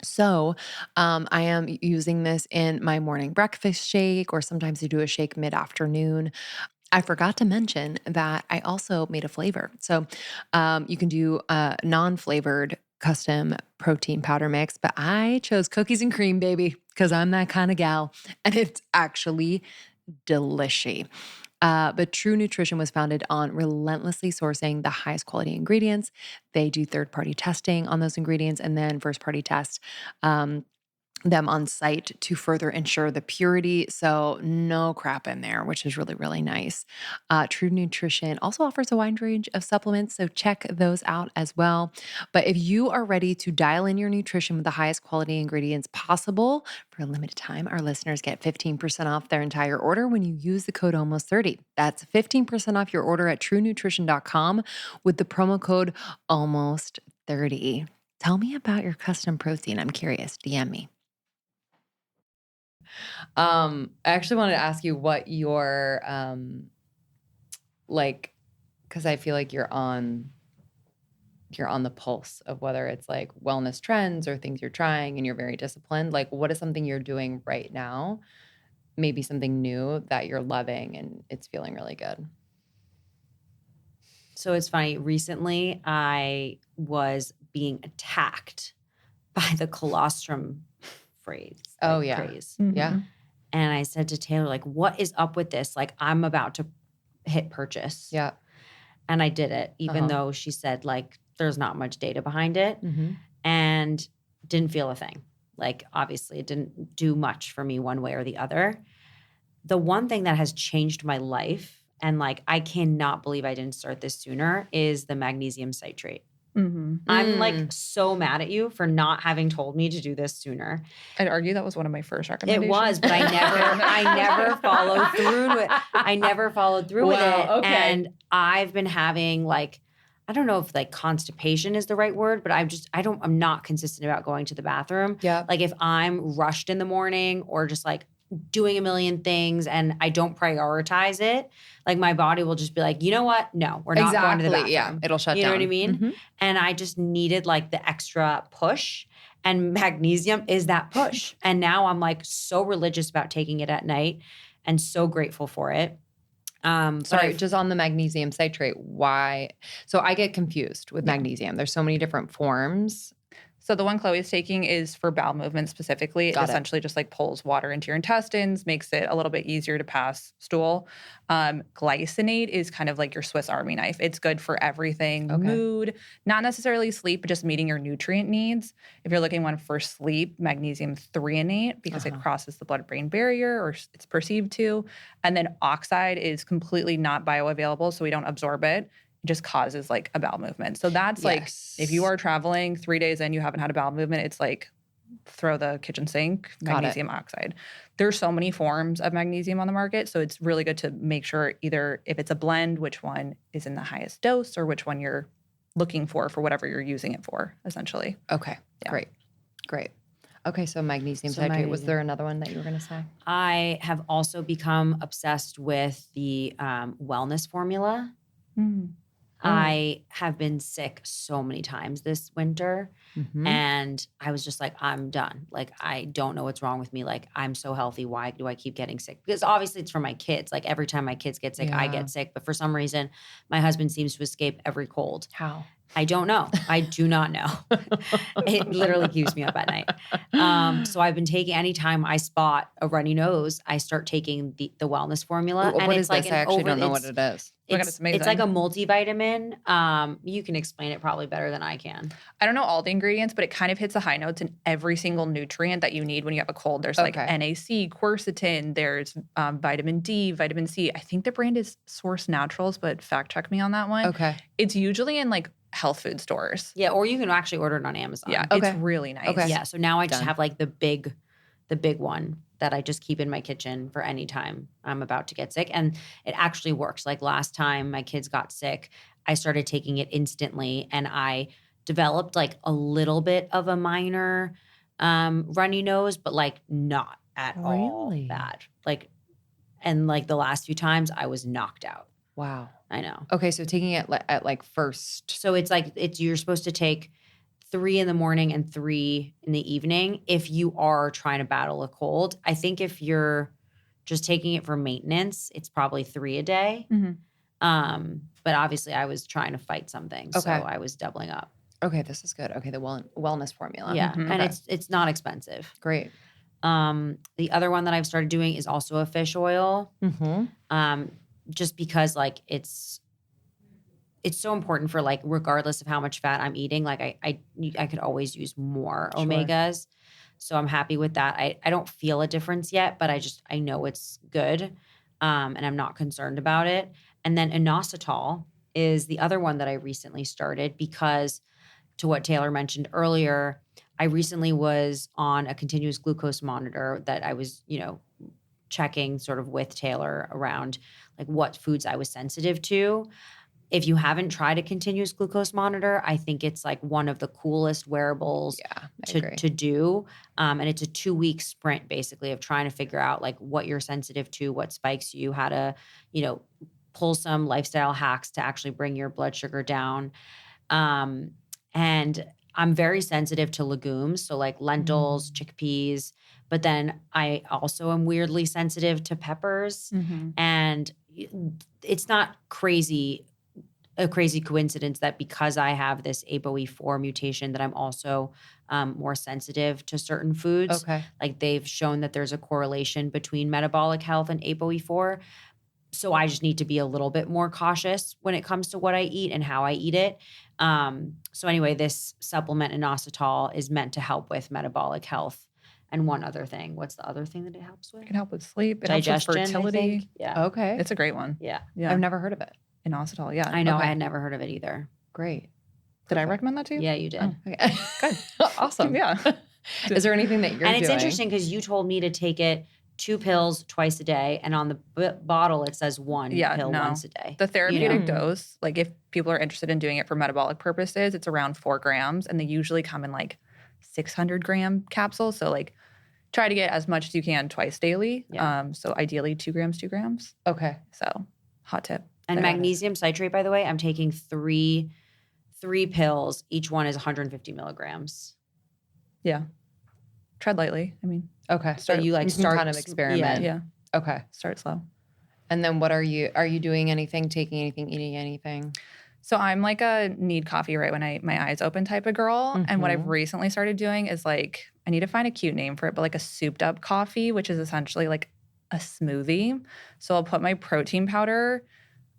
A: So I am using this in my morning breakfast shake, or sometimes I do a shake mid-afternoon. I forgot to mention that I also made a flavor. So you can do a non-flavored custom protein powder mix, but I chose cookies and cream, baby, because I'm that kind of gal. And it's actually delicious. But True Nutrition was founded on relentlessly sourcing the highest quality ingredients. They do third-party testing on those ingredients and then first-party test them on site to further ensure the purity. So no crap in there, which is really, really nice. True Nutrition also offers a wide range of supplements, so check those out as well. But if you are ready to dial in your nutrition with the highest quality ingredients possible, for a limited time, our listeners get 15% off their entire order when you use the code almost30. That's 15% off your order at truenutrition.com with the promo code almost30. Tell me about your custom protein. I'm curious. DM me. I actually wanted to ask you what your like, because I feel like you're on the pulse of whether it's like wellness trends or things you're trying, and you're very disciplined. Like, what is something you're doing right now? Maybe something new that you're loving and it's feeling really good.
B: So it's funny. Recently, I was being attacked by the colostrum phrase.
A: Oh, yeah.
B: Craze.
C: Mm-hmm.
A: Yeah.
B: And I said to Taylor, like, what is up with this? Like, I'm about to hit purchase.
A: Yeah.
B: And I did it, even though she said, like, there's not much data behind it.
A: Mm-hmm.
B: And didn't feel a thing. Like, obviously, it didn't do much for me one way or the other. The one thing that has changed my life, and like, I cannot believe I didn't start this sooner, is the magnesium citrate.
C: Mm-hmm.
B: I'm like so mad at you for not having told me to do this sooner.
C: I'd argue that was one of my first recommendations.
B: It was, but I never followed through with it. I never followed through with it.
A: Okay.
B: And I've been having like, I don't know if like constipation is the right word, but I'm not consistent about going to the bathroom.
A: Yeah.
B: Like if I'm rushed in the morning or just like doing a million things and I don't prioritize it, like my body will just be like, you know what? No, we're not going to the bathroom.
A: Yeah. It'll shut down.
B: You know what I mean?
A: Mm-hmm.
B: And I just needed like the extra push, and magnesium is that push. And now I'm like so religious about taking it at night and so grateful for it.
A: Sorry, just on the magnesium citrate, why? So I get confused with magnesium. There's so many different forms.
C: So the one Chloe's taking is for bowel movement specifically. It
A: Got it.
C: essentially just like pulls water into your intestines, makes it a little bit easier to pass stool. Glycinate is kind of like your Swiss Army knife. It's good for everything,
A: Okay.
C: mood, not necessarily sleep, but just meeting your nutrient needs. If you're looking one for sleep, magnesium threonate because it crosses the blood-brain barrier, or it's perceived to. And then oxide is completely not bioavailable, so we don't absorb it. Just causes like a bowel movement. So that's like if you are traveling 3 days and you haven't had a bowel movement, it's like throw the kitchen sink, magnesium oxide. There's so many forms of magnesium on the market. So it's really good to make sure either if it's a blend, which one is in the highest dose or which one you're looking for whatever you're using it for, essentially.
A: Okay.
C: Yeah.
A: Great. Okay, so magnesium
B: So
A: citrate. Was
B: magnesium.
A: there another one that you were going to say?
B: I have also become obsessed with the wellness formula. I have been sick so many times this winter, and I was just like, I'm done. Like, I don't know what's wrong with me. Like, I'm so healthy. Why do I keep getting sick? Because obviously it's for my kids. Like, every time my kids get sick, I get sick. But for some reason, my husband seems to escape every cold.
A: How?
B: I don't know. I do not know. It literally keeps me up at night. So I've been taking, anytime I spot a runny nose, I start taking the wellness formula.
A: What
B: and
A: is
B: it's like
A: this? I actually don't know what
B: it's-
A: it is.
C: Oh my God, it's amazing.
B: It's like a multivitamin. You can explain it probably better than I can.
C: I don't know all the ingredients, but it kind of hits the high notes in every single nutrient that you need when you have a cold. There's like NAC, quercetin, there's vitamin D, vitamin C. I think the brand is Source Naturals, but fact check me on that one.
A: Okay.
C: It's usually in like health food stores.
B: Yeah, or you can actually order it on Amazon.
C: Yeah,
A: Okay.
C: it's really nice.
A: Okay.
B: Yeah, so now I just
A: Done.
B: have like the big one that I just keep in my kitchen for any time I'm about to get sick. And it actually works. Like last time my kids got sick, I started taking it instantly and I developed like a little bit of a minor runny nose, but like not at all
A: Really?
B: bad. Like, and like the last few times I was knocked out.
A: Wow.
B: I know.
A: Okay, so taking it at like first.
B: So it's like, you're supposed to take 3 in the morning and 3 in the evening if you are trying to battle a cold. I think if you're just taking it for maintenance, it's probably 3 a day. But obviously I was trying to fight something. So I was doubling up.
A: Okay, this is good. Okay, the wellness formula.
B: Yeah. And
A: Okay.
B: it's not expensive.
A: Great.
B: The other one that I've started doing is also a fish oil. Just because like it's so important for like, regardless of how much fat I'm eating, like I could always use more omegas. So I'm happy with that. I don't feel a difference yet, but I know it's good. And I'm not concerned about it. And then inositol is the other one that I recently started because, to what Taylor mentioned earlier, I recently was on a continuous glucose monitor that I was, checking sort of with Taylor around like what foods I was sensitive to. If you haven't tried a continuous glucose monitor, I think it's like one of the coolest wearables to do. And it's a 2-week sprint basically of trying to figure out like what you're sensitive to, what spikes you, how to, pull some lifestyle hacks to actually bring your blood sugar down. And I'm very sensitive to legumes. So like lentils, chickpeas, but then I also am weirdly sensitive to peppers. And it's not a crazy coincidence that because I have this ApoE4 mutation that I'm also more sensitive to certain foods.
A: Okay.
B: Like they've shown that there's a correlation between metabolic health and ApoE4. So I just need to be a little bit more cautious when it comes to what I eat and how I eat it. So anyway, this supplement inositol is meant to help with metabolic health. And one other thing. What's the other thing that it helps with?
C: It can help with sleep. It
B: Digestion,
C: helps with fertility.
B: I think. Yeah.
A: Okay.
C: It's a great one.
B: Yeah.
A: I've never heard of it.
C: Inositol, yeah.
B: I know.
A: Okay.
B: I had never heard of it either.
A: Great.
C: Did I recommend that to you?
B: Yeah, you did.
C: Oh,
A: Okay.
C: good.
A: Awesome.
C: Yeah.
A: Is there anything that you're doing?
B: And it's interesting because you told me to take it 2 pills twice a day. And on the bottle, it says 1 pill once a day.
C: The therapeutic dose, like if people are interested in doing it for metabolic purposes, it's around 4 grams. And they usually come in like 600-gram capsules. So like try to get as much as you can twice daily.
B: Yeah.
C: So ideally 2 grams, 2 grams.
A: Okay.
C: So hot tip.
B: And
C: there.
B: magnesium citrate, by the way, I'm taking 3 pills. Each one is 150 milligrams.
C: Yeah. Tread lightly. I mean,
A: Okay.
B: So you like
A: can
B: start
A: kind of experiment.
C: yeah.
A: Okay.
C: Start slow.
A: And then what are you doing anything, taking anything, eating anything?
C: So I'm like a need coffee right when my eyes open type of girl. And what I've recently started doing is like, I need to find a cute name for it, but like a souped up coffee, which is essentially like a smoothie. So I'll put my protein powder,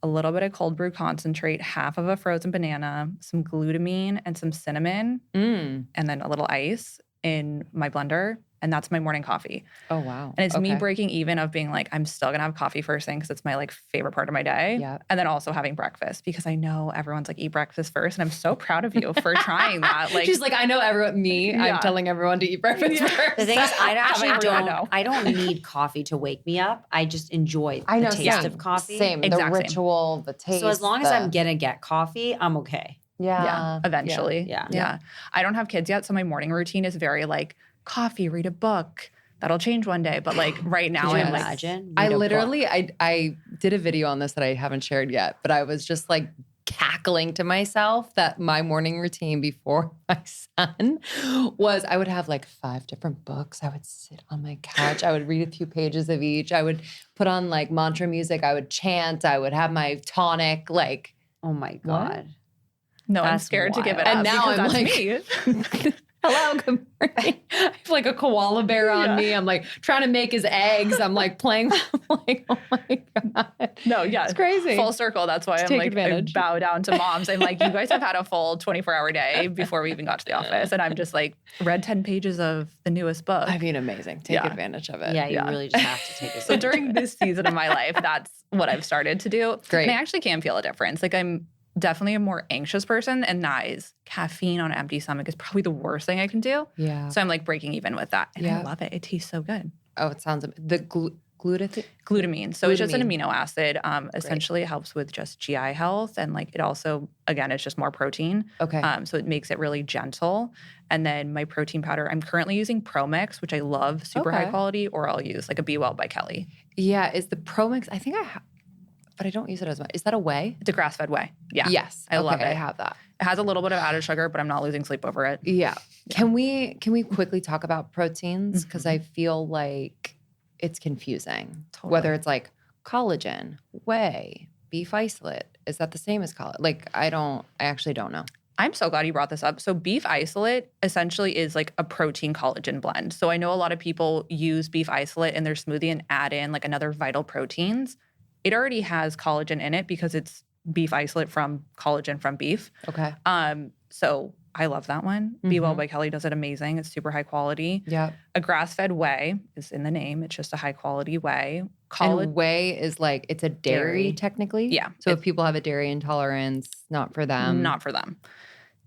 C: a little bit of cold brew concentrate, half of a frozen banana, some glutamine and some cinnamon, and then a little ice in my blender. And that's my morning coffee.
A: Oh, wow.
C: And it's me breaking even of being like, I'm still going to have coffee first thing because it's my like favorite part of my day.
A: Yeah.
C: And then also having breakfast because I know everyone's like, eat breakfast first. And I'm so proud of you for trying that. Like,
A: she's like, I know I'm telling everyone to eat breakfast first.
B: The thing is, I don't
C: know.
B: need coffee to wake me up. I just enjoy
A: I know,
B: the taste
A: same.
B: of coffee.
A: Same. The
C: Exact same.
A: ritual, the taste.
B: So as long as I'm going to get coffee, I'm okay.
C: Yeah, eventually.
B: Yeah.
C: I don't have kids yet. So my morning routine is very like coffee, read a book. That'll change one day. But like right now,
B: Could you
C: I'm like,
B: imagine?
A: I did a video on this that I haven't shared yet, but I was just like cackling to myself that my morning routine before my son was I would have like 5 different books. I would sit on my couch. I would read a few pages of each. I would put on like mantra music. I would chant. I would have my tonic. Like,
B: Oh my God.
C: no, I'm
B: That's
C: scared to give it
A: wild.
C: up.
A: And now
C: because
A: I'm
C: that's
A: like-
C: me.
A: hello, good morning. I have like a koala bear on me. I'm like trying to make his eggs. I'm like playing. I'm like, oh my God.
C: No, yeah.
A: It's crazy.
C: Full circle. That's why I'm
A: take
C: like,
A: advantage.
C: I bow down to moms. I'm like, you guys have had a full 24-hour day before we even got to the office. And I'm just like, read 10 pages of the newest book.
A: I mean, amazing. Take advantage of it.
B: Yeah, you really just have to take it.
C: So during this season of my life, that's what I've started to do.
A: Great.
C: And I actually can feel a difference. Like I'm definitely a more anxious person, and that is caffeine on an empty stomach is probably the worst thing I can do.
A: Yeah.
C: So I'm like breaking even with that. And I love it. It tastes so good.
A: Oh, it sounds the
C: Glutamine. So it's just an
A: Glutamine.
C: amino acid. Essentially it helps with just GI health. And like it also, again, it's just more protein.
A: Okay.
C: So it makes it really gentle. And then my protein powder, I'm currently using Pro Mix, which I love, super high quality, or I'll use like a Be Well by Kelly.
A: Yeah. Is the Pro Mix? I think I have, but I don't use it as much. Is that a whey?
C: It's a grass-fed whey. Yeah.
A: Yes.
C: I love it.
A: I have that.
C: It has a little bit of added sugar, but I'm not losing sleep over it.
A: Yeah. Can we quickly talk about proteins? Because I feel like it's confusing.
C: Totally.
A: Whether it's like collagen, whey, beef isolate. Is that the same as collagen? Like I actually don't know.
C: I'm so glad you brought this up. So beef isolate essentially is like a protein collagen blend. So I know a lot of people use beef isolate in their smoothie and add in like another vital proteins. It already has collagen in it because it's beef isolate from collagen from beef.
A: Okay.
C: So I love that one. Be Well by Kelly does it amazing. It's super high quality.
A: Yeah.
C: A grass-fed whey is in the name. It's just a high-quality whey.
A: And whey is like, it's a dairy technically?
C: Yeah.
A: So if people have a dairy intolerance, not for them.
C: Not for them.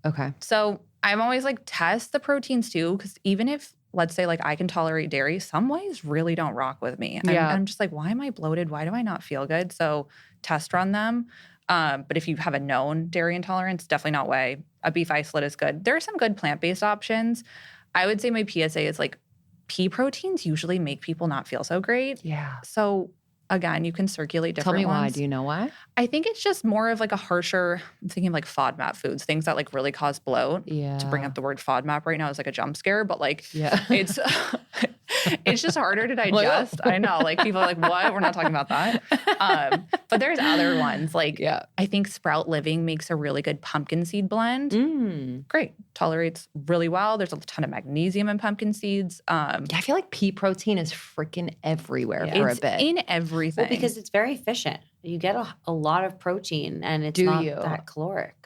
A: Okay.
C: So I'm always like, test the proteins too, because even if, let's say like I can tolerate dairy, some whys really don't rock with me. I'm just like, why am I bloated? Why do I not feel good? So test run them. But if you have a known dairy intolerance, definitely not whey. A beef isolate is good. There are some good plant-based options. I would say my PSA is like pea proteins usually make people not feel so great.
A: Yeah.
C: So again, you can circulate different
A: Tell me why.
C: ones.
A: Do you know why?
C: I think it's just more of like a harsher, I'm thinking of like FODMAP foods, things that like really cause bloat.
A: Yeah.
C: To bring up the word FODMAP right now is like a jump scare, but like
A: it's
C: it's just harder to digest. I know, like people are like, what? We're not talking about that. But there's other ones like I think Sprout Living makes a really good pumpkin seed blend. Great. Tolerates really well. There's a ton of magnesium in pumpkin seeds.
A: I feel like pea protein is freaking everywhere for a bit.
C: In everything.
B: Well, because it's very efficient. You get a lot of protein and it's not that caloric.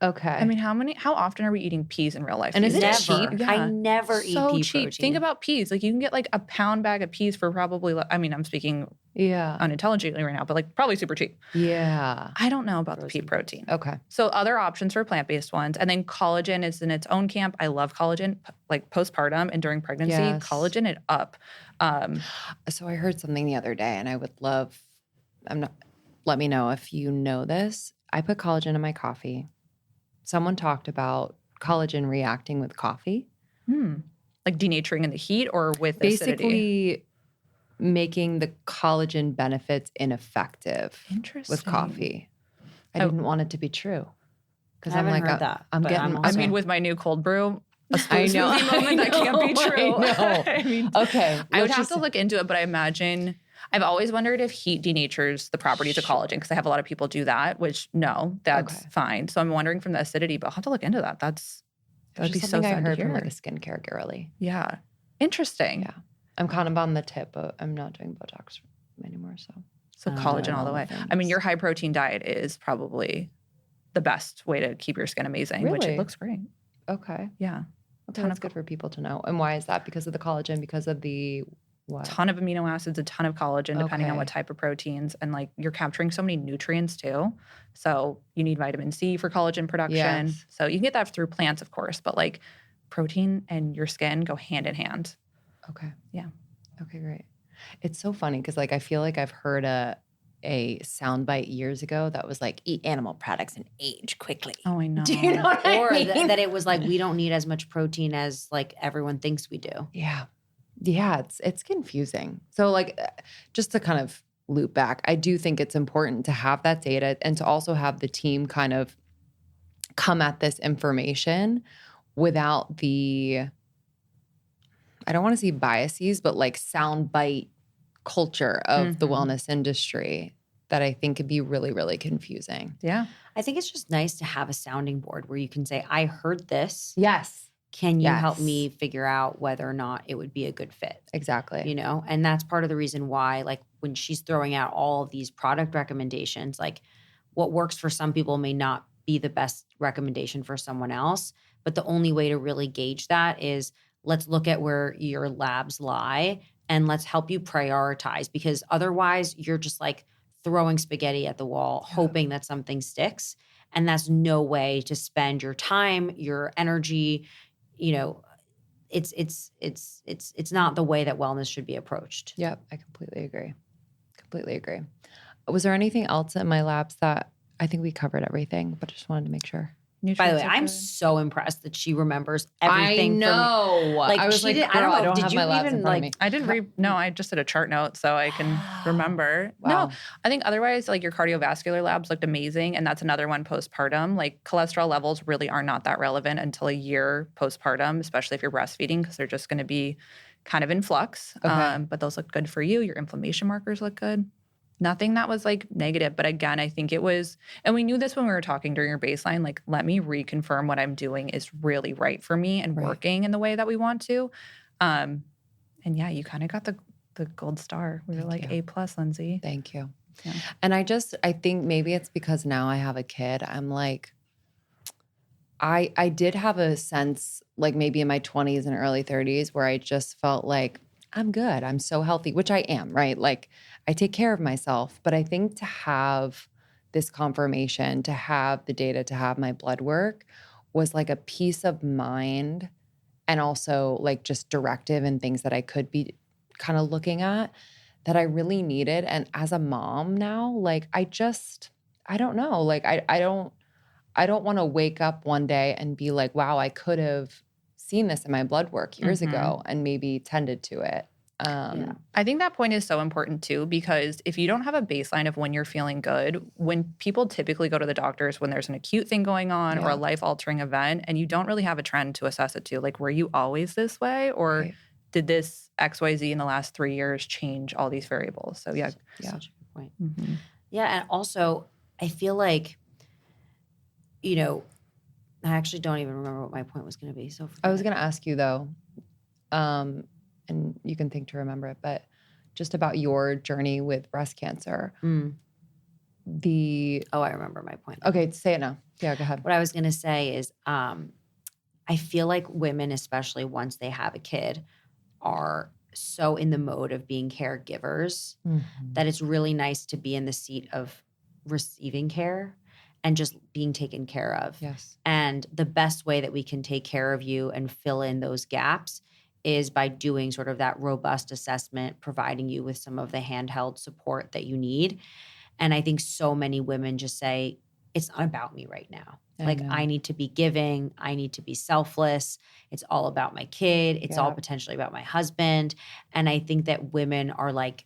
A: Okay.
C: I mean, how often are we eating peas in real life?
A: And is it
B: Never.
A: cheap?
C: Yeah.
B: I never eat
C: so
B: pea
C: cheap.
B: protein.
C: Think about peas. Like you can get like a pound bag of peas for probably, I mean, I'm speaking unintelligently right now, but like probably super cheap.
A: Yeah.
C: I don't know about the pea protein.
A: Okay.
C: So other options for plant-based ones. And then collagen is in its own camp. I love collagen, like postpartum and during pregnancy, collagen it up.
A: So I heard something the other day and I would love, let me know if you know this. I put collagen in my coffee. Someone talked about collagen reacting with coffee.
C: Like denaturing in the heat or with
A: basically
C: acidity?
A: Making the collagen benefits ineffective with coffee. I didn't want it to be true. Because I'm like,
C: I mean, with my new cold brew, a smoothie moment, that can't be true.
A: I know.
C: I mean,
A: okay.
C: I would have to look into it, but I imagine, I've always wondered if heat denatures the properties of collagen because I have a lot of people do that, which no, that's fine. So I'm wondering from the acidity, but I'll have to look into that. That'd be so
A: I
C: sad to
A: heard
C: hear.
A: from like a skincare girly.
C: Yeah. Interesting.
A: Yeah. I'm kind of on the tip, but I'm not doing Botox anymore.
C: So collagen all the way. I mean, your high protein diet is probably the best way to keep your skin amazing, which it looks great.
A: Okay.
C: Yeah.
A: That's good for people to know. And why is that? Because of the collagen? Because of the what?
C: Ton of amino acids, a ton of collagen, depending on what type of proteins. And like you're capturing so many nutrients too. So you need vitamin C for collagen production.
A: Yes.
C: So you can get that through plants, of course, but like protein and your skin go hand in hand.
A: Okay.
C: Yeah.
A: Okay, great. It's so funny because like I feel like I've heard a soundbite years ago that was like, eat animal products and age quickly.
C: Oh, I know.
A: Do you know what
B: Or
A: I mean?
B: that it was like, we don't need as much protein as like everyone thinks we do.
A: Yeah. Yeah, it's confusing. So like just to kind of loop back, I do think it's important to have that data and to also have the team kind of come at this information without the, I don't want to say biases, but like soundbite culture of the wellness industry that I think could be really, really confusing.
C: Yeah.
B: I think it's just nice to have a sounding board where you can say, I heard this.
A: Yes.
B: Can you help me figure out whether or not it would be a good fit?
A: Exactly.
B: You know, and that's part of the reason why, like, when she's throwing out all of these product recommendations, like what works for some people may not be the best recommendation for someone else. But the only way to really gauge that is let's look at where your labs lie and let's help you prioritize, because otherwise you're just like throwing spaghetti at the wall, hoping that something sticks. And that's no way to spend your time, your energy. You know, it's not the way that wellness should be approached.
A: Yep, I completely agree. Completely agree. Was there anything else in my labs that I think we covered everything, but just wanted to make sure?
B: By the way, I'm so impressed that she remembers everything.
A: I know.
B: Like
A: I was like,
B: I don't know.
A: I don't
B: Did
A: have
B: you
A: my labs
B: even
A: in front
B: like?
A: of me.
C: I didn't no, I just did a chart note so I can remember.
A: Wow.
C: No, I think otherwise, like your cardiovascular labs looked amazing. And that's another one postpartum. Like cholesterol levels really are not that relevant until a year postpartum, especially if you're breastfeeding, because they're just going to be kind of in flux.
A: Okay.
C: But those look good for you. Your inflammation markers look good. Nothing that was like negative. But again, I think it was, and we knew this when we were talking during your baseline, like, let me reconfirm what I'm doing is really right for me and working in the way that we want to. And yeah, you kind of got the gold star. We were like A+, Lindsay.
A: Thank you.
C: Yeah.
A: And I think maybe it's because now I have a kid. I'm like, I did have a sense like maybe in my 20s and early 30s where I just felt like I'm good. I'm so healthy, which I am, right? Like I take care of myself. But I think to have this confirmation, to have the data, to have my blood work was like a peace of mind and also like just directive and things that I could be kind of looking at that I really needed. And as a mom now, like I don't know. Like I don't want to wake up one day and be like, wow, I could have seen this in my blood work years ago and maybe tended to it.
C: I think that point is so important too, because if you don't have a baseline of when you're feeling good, when people typically go to the doctors when there's an acute thing going on or a life-altering event, and you don't really have a trend to assess it to, like, were you always this way or did this XYZ in the last 3 years change all these variables? So
B: Such a good point. Yeah, and also I feel like, you know, I actually don't even remember what my point was going to be. So
A: I was going to ask you though, and you can think to remember it, but just about your journey with breast cancer.
B: I remember my point.
A: Okay, say it now. Yeah, go ahead.
B: What I was going to say is I feel like women, especially once they have a kid, are so in the mode of being caregivers that it's really nice to be in the seat of receiving care and just being taken care of.
A: Yes.
B: And the best way that we can take care of you and fill in those gaps is by doing sort of that robust assessment, providing you with some of the handheld support that you need. And I think so many women just say, it's not about me right now. I need to be giving. I need to be selfless. It's all about my kid. It's all potentially about my husband. And I think that women are like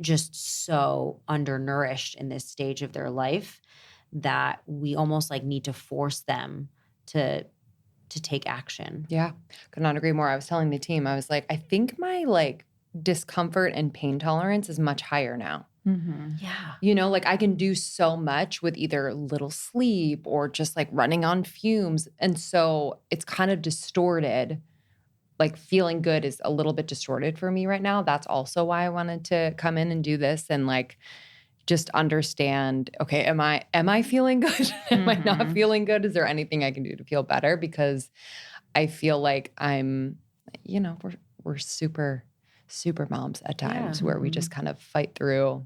B: just so undernourished in this stage of their life that we almost like need to force them to take action.
A: Yeah, could not agree more. I was telling the team, I was like, I think my like discomfort and pain tolerance is much higher now.
B: Yeah.
A: You know, like I can do so much with either little sleep or just like running on fumes. And so it's kind of distorted. Like feeling good is a little bit distorted for me right now. That's also why I wanted to come in and do this and like just understand, okay, am I feeling good? Am I not feeling good? Is there anything I can do to feel better? Because I feel like I'm, you know, we're super moms at times where we just kind of fight through.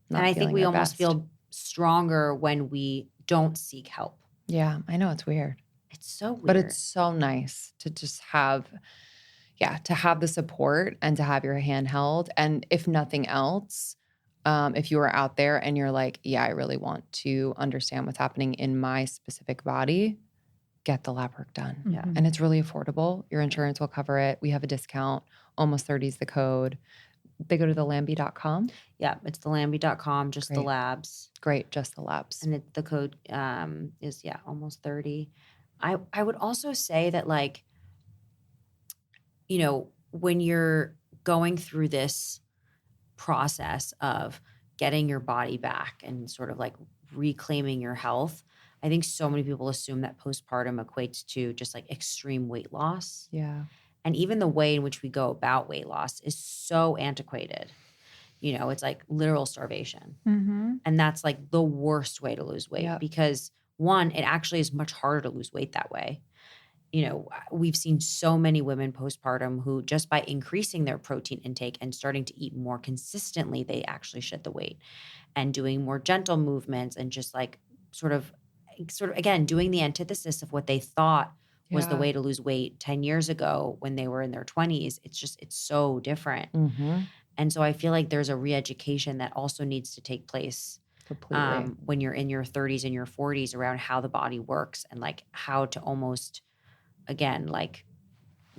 B: And I think we almost feel stronger when we don't seek help.
A: Yeah, I know, it's weird.
B: It's so weird.
A: But it's so nice to just have, to have the support and to have your hand held. And if nothing else, if you are out there and you're like, yeah, I really want to understand what's happening in my specific body, get the lab work done.
B: Yeah.
A: And it's really affordable. Your insurance will cover it. We have a discount. Almost 30 is the code. They go to the Lambi.com.
B: Yeah, it's the Lambi.com, just the
A: Great.
B: labs.
A: Great, just the labs.
B: And the code is, almost 30. I would also say that, like, you know, when you're going through this process of getting your body back and sort of like reclaiming your health, I think so many people assume that postpartum equates to just like extreme weight loss.
A: Yeah.
B: And even the way in which we go about weight loss is so antiquated. You know, it's like literal starvation. And that's like the worst way to lose weight because one, it actually is much harder to lose weight that way. You know, we've seen so many women postpartum who just by increasing their protein intake and starting to eat more consistently, they actually shed the weight, and doing more gentle movements and just like sort of again, doing the antithesis of what they thought was the way to lose weight 10 years ago when they were in their 20s. It's so different. And so I feel like there's a re-education that also needs to take place when you're in your 30s and your 40s around how the body works and like how to almost, again, like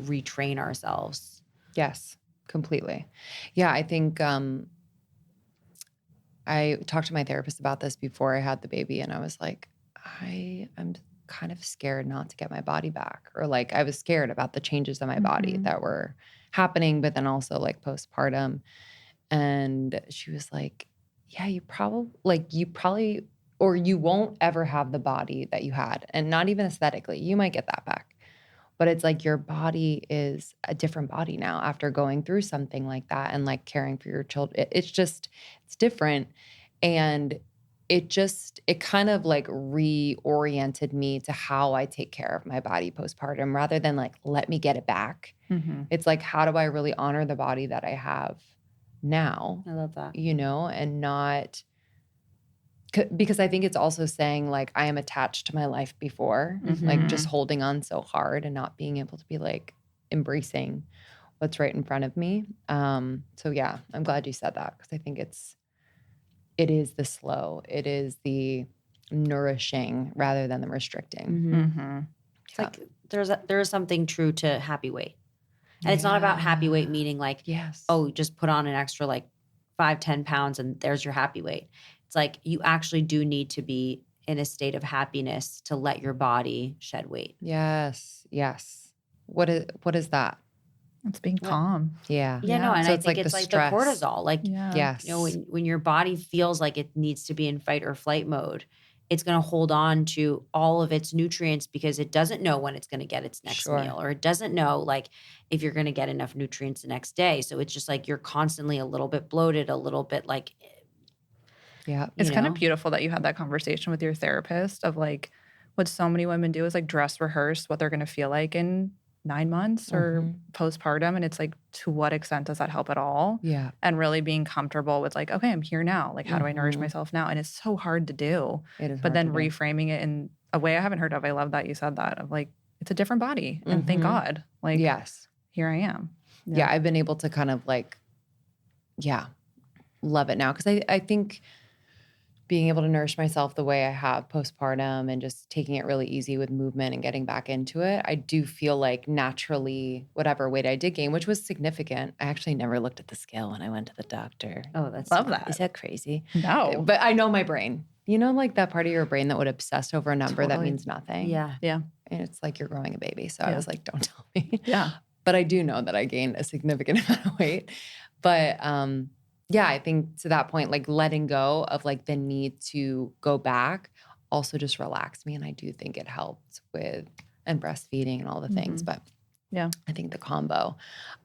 B: retrain ourselves.
A: Yes, completely. Yeah, I think I talked to my therapist about this before I had the baby, and I was like, I'm kind of scared not to get my body back, or like I was scared about the changes in my body that were happening, but then also like postpartum. And she was like, yeah, you probably, or you won't ever have the body that you had, and not even aesthetically, you might get that back. But it's like your body is a different body now after going through something like that and like caring for your children. It's different. And it kind of like reoriented me to how I take care of my body postpartum rather than like, let me get it back. It's like, how do I really honor the body that I have now?
B: I love that.
A: You know, and not, because I think it's also saying like, I am attached to my life before, like just holding on so hard and not being able to be like embracing what's right in front of me. So yeah, I'm glad you said that, because I think it is the slow, it is the nourishing rather than the restricting.
B: It's like there is something true to happy weight. And it's not about happy weight meaning like, just put on an extra like 5-10 pounds and there's your happy weight. It's like you actually do need to be in a state of happiness to let your body shed weight.
A: Yes. What is that?
C: It's being calm.
A: Yeah.
B: No, and
A: so
B: I think it's like the cortisol. Like,
A: yes.
B: you know, when your body feels like it needs to be in fight or flight mode, it's going to hold on to all of its nutrients because it doesn't know when it's going to get its next meal, or it doesn't know like if you're going to get enough nutrients the next day. So it's just like you're constantly a little bit bloated, a little bit like.
A: Yeah.
C: It's kind of beautiful that you had that conversation with your therapist of like what so many women do is like dress rehearse what they're going to feel like in 9 months or postpartum. And it's like, to what extent does that help at all?
A: Yeah.
C: And really being comfortable with like, okay, I'm here now. Like, how do I nourish myself now? And it's so hard to do.
A: It is.
C: But then reframing it in a way I haven't heard of. I love that you said that of like, it's a different body. And thank God. Like, here I am.
A: Yeah. I've been able to kind of like, love it now. Because I think being able to nourish myself the way I have postpartum and just taking it really easy with movement and getting back into it, I do feel like naturally whatever weight I did gain, which was significant. I actually never looked at the scale when I went to the doctor.
B: Oh, that's
C: love that.
A: Is that crazy?
C: No.
A: But I know my brain. You know, like that part of your brain that would obsess over a number that means nothing.
B: Yeah.
C: Yeah.
A: And it's like you're growing a baby. So I was like, don't tell me.
C: Yeah.
A: But I do know that I gained a significant amount of weight. But yeah, I think to that point, like letting go of like the need to go back also just relaxed me. And I do think it helped with and breastfeeding and all the things. But
C: Yeah.
A: I think the combo.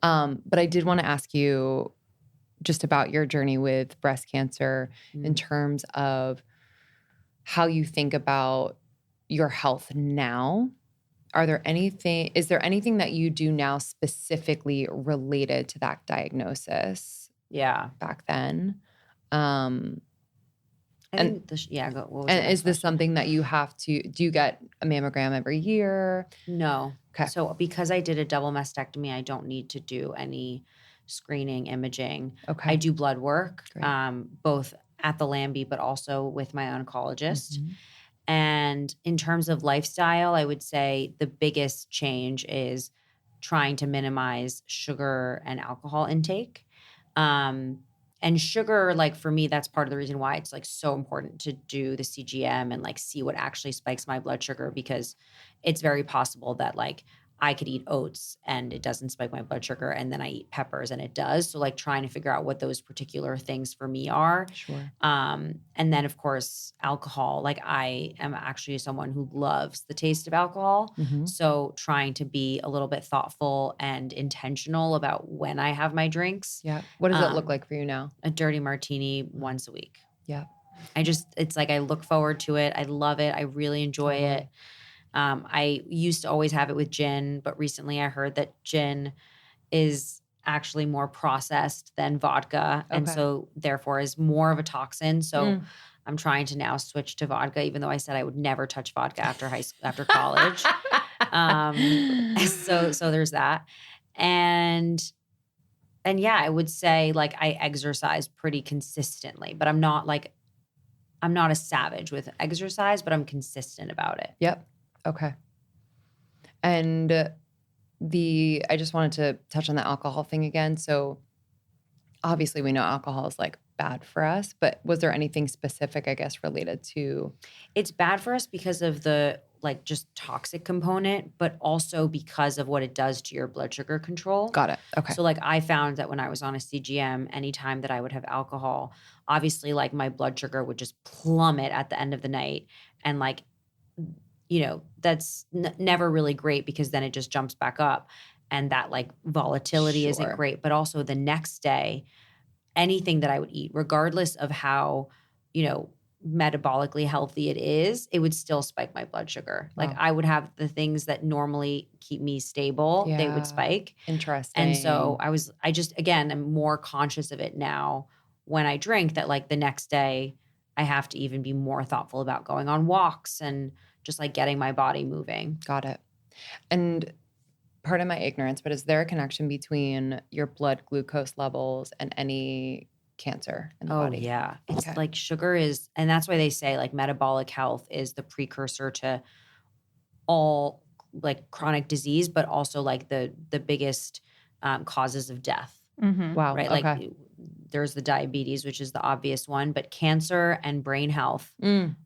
A: But I did want to ask you just about your journey with breast cancer in terms of how you think about your health now. Is there anything that you do now specifically related to that diagnosis
B: Yeah.
A: back then?
B: I think what was your
A: And
B: next
A: is this
B: question?
A: something that you have to, do you get a mammogram every year?
B: No.
A: Okay.
B: So because I did a double mastectomy, I don't need to do any screening, imaging.
A: Okay.
B: I do blood work,
A: Great.
B: both at the Lambi, but also with my oncologist.
A: Mhm.
B: And in terms of lifestyle, I would say the biggest change is trying to minimize sugar and alcohol intake. And sugar, like for me, that's part of the reason why it's like so important to do the CGM and like see what actually spikes my blood sugar, because it's very possible that like I could eat oats and it doesn't spike my blood sugar, and then I eat peppers and it does. So like trying to figure out what those particular things for me are.
A: Sure.
B: And then of course alcohol. Like I am actually someone who loves the taste of alcohol.
A: Mhm.
B: So trying to be a little bit thoughtful and intentional about when I have my drinks.
A: Yeah. What does it look
B: Um,
A: like for you now?
B: A dirty martini once a week.
A: Yeah.
B: It's like I look forward to it. I love it. I really enjoy it. I used to always have it with gin, but recently I heard that gin is actually more processed than vodka, and
A: Okay.
B: so therefore is more of a toxin. So
A: Mm.
B: I'm trying to now switch to vodka, even though I said I would never touch vodka after after college. So there's that, and yeah, I would say like I exercise pretty consistently, but I'm not a savage with exercise, but I'm consistent about it.
A: Yep. Okay. And I just wanted to touch on the alcohol thing again. So obviously we know alcohol is like bad for us, but was there anything specific, I guess, related to?
B: It's bad for us because of the like just toxic component, but also because of what it does to your blood sugar control.
A: Got it. Okay.
B: So like I found that when I was on a CGM, anytime that I would have alcohol, obviously like my blood sugar would just plummet at the end of the night. And like, that's never really great, because then it just jumps back up, and that like volatility isn't
A: Sure.
B: great. But also the next day, anything that I would eat, regardless of how, metabolically healthy it is, it would still spike my blood sugar. Like
A: Wow.
B: I would have the things that normally keep me stable, they
A: Yeah.
B: would spike.
A: Interesting.
B: And so I just, again, I'm more conscious of it now when I drink, that like the next day I have to even be more thoughtful about going on walks and just like getting my body moving.
A: Got it. And pardon my ignorance, but is there a connection between your blood glucose levels and any cancer in the body?
B: Yeah. It's
A: Okay.
B: like sugar is, and that's why they say like metabolic health is the precursor to all like chronic disease, but also like the biggest causes of death.
C: Mm-hmm.
A: Wow.
B: Right.
A: Okay.
B: Like there's the diabetes, which is the obvious one, but cancer and brain health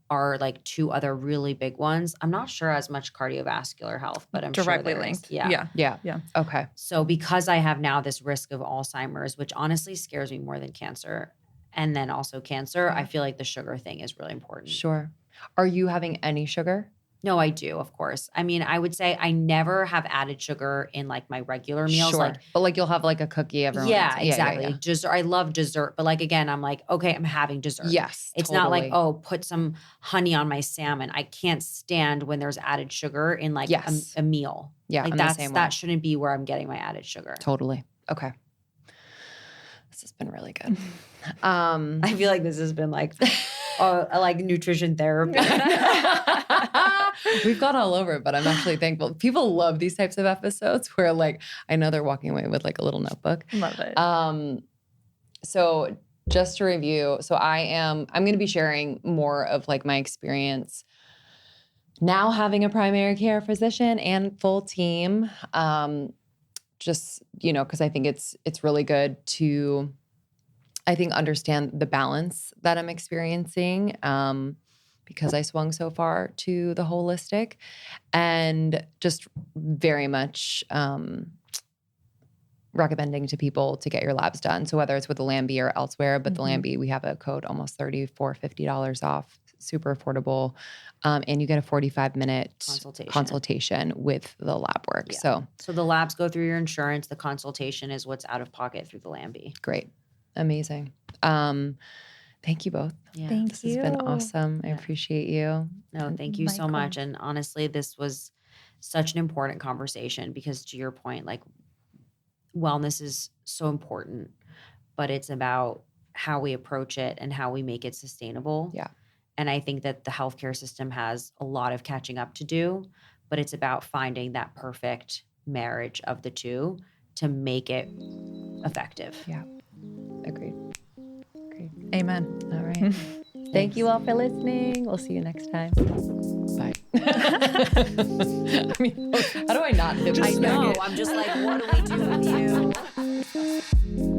B: are like two other really big ones. I'm not sure as much cardiovascular health, but I'm
C: Directly
B: sure there is.
C: linked.
B: Yeah.
A: Yeah. Okay.
B: So because I have now this risk of Alzheimer's, which honestly scares me more than cancer, and then also cancer, I feel like the sugar thing is really important.
A: Sure. Are you having any sugar?
B: No, I do, of course. I mean, I would say I never have added sugar in like my regular meals.
A: Sure. But like you'll have like a cookie every once.
B: Yeah, exactly.
A: Yeah.
B: Dessert. I love dessert, but like again, I'm like, okay, I'm having dessert.
A: Yes.
B: It's not like,
A: totally.
B: oh, put some honey on my salmon. I can't stand when there's added sugar in like
A: Yes.
B: a meal.
A: Yeah.
B: Like
A: I'm the same way.
B: that shouldn't be where I'm getting my added sugar.
A: Totally. Okay. This has been really good.
B: I feel like this has been like like nutrition therapy.
A: We've gone all over it, but I'm actually thankful. People love these types of episodes where like I know they're walking away with like a little notebook.
C: Love it.
A: So just to review, so I'm going to be sharing more of like my experience now having a primary care physician and full team. Just, because I think it's really good to, I think, understand the balance that I'm experiencing because I swung so far to the holistic, and just very much recommending to people to get your labs done. So whether it's with the Lambi or elsewhere, but the
C: Mhm.
A: Lambi, we have a code almost $30 for $50 off, super affordable. And you get a 45-minute consultation with the lab work.
B: Yeah. So the labs go through your insurance. The consultation is what's out of pocket through the Lambi.
A: Great. Amazing. Thank you both.
B: Yeah.
C: Thank
A: This
C: you.
A: has been awesome. I
B: Yeah.
A: appreciate you.
B: No, thank you so much. And honestly, this was such an important conversation because to your point, like wellness is so important, but it's about how we approach it and how we make it sustainable.
A: Yeah.
B: And I think that the healthcare system has a lot of catching up to do, but it's about finding that perfect marriage of the two to make it effective.
A: Yeah. Agreed. Great.
C: Amen.
A: All right. Thank you all for listening. We'll see you next time. Bye. I mean, how do I not hit this?
B: I know. I'm just like, what do we do with you?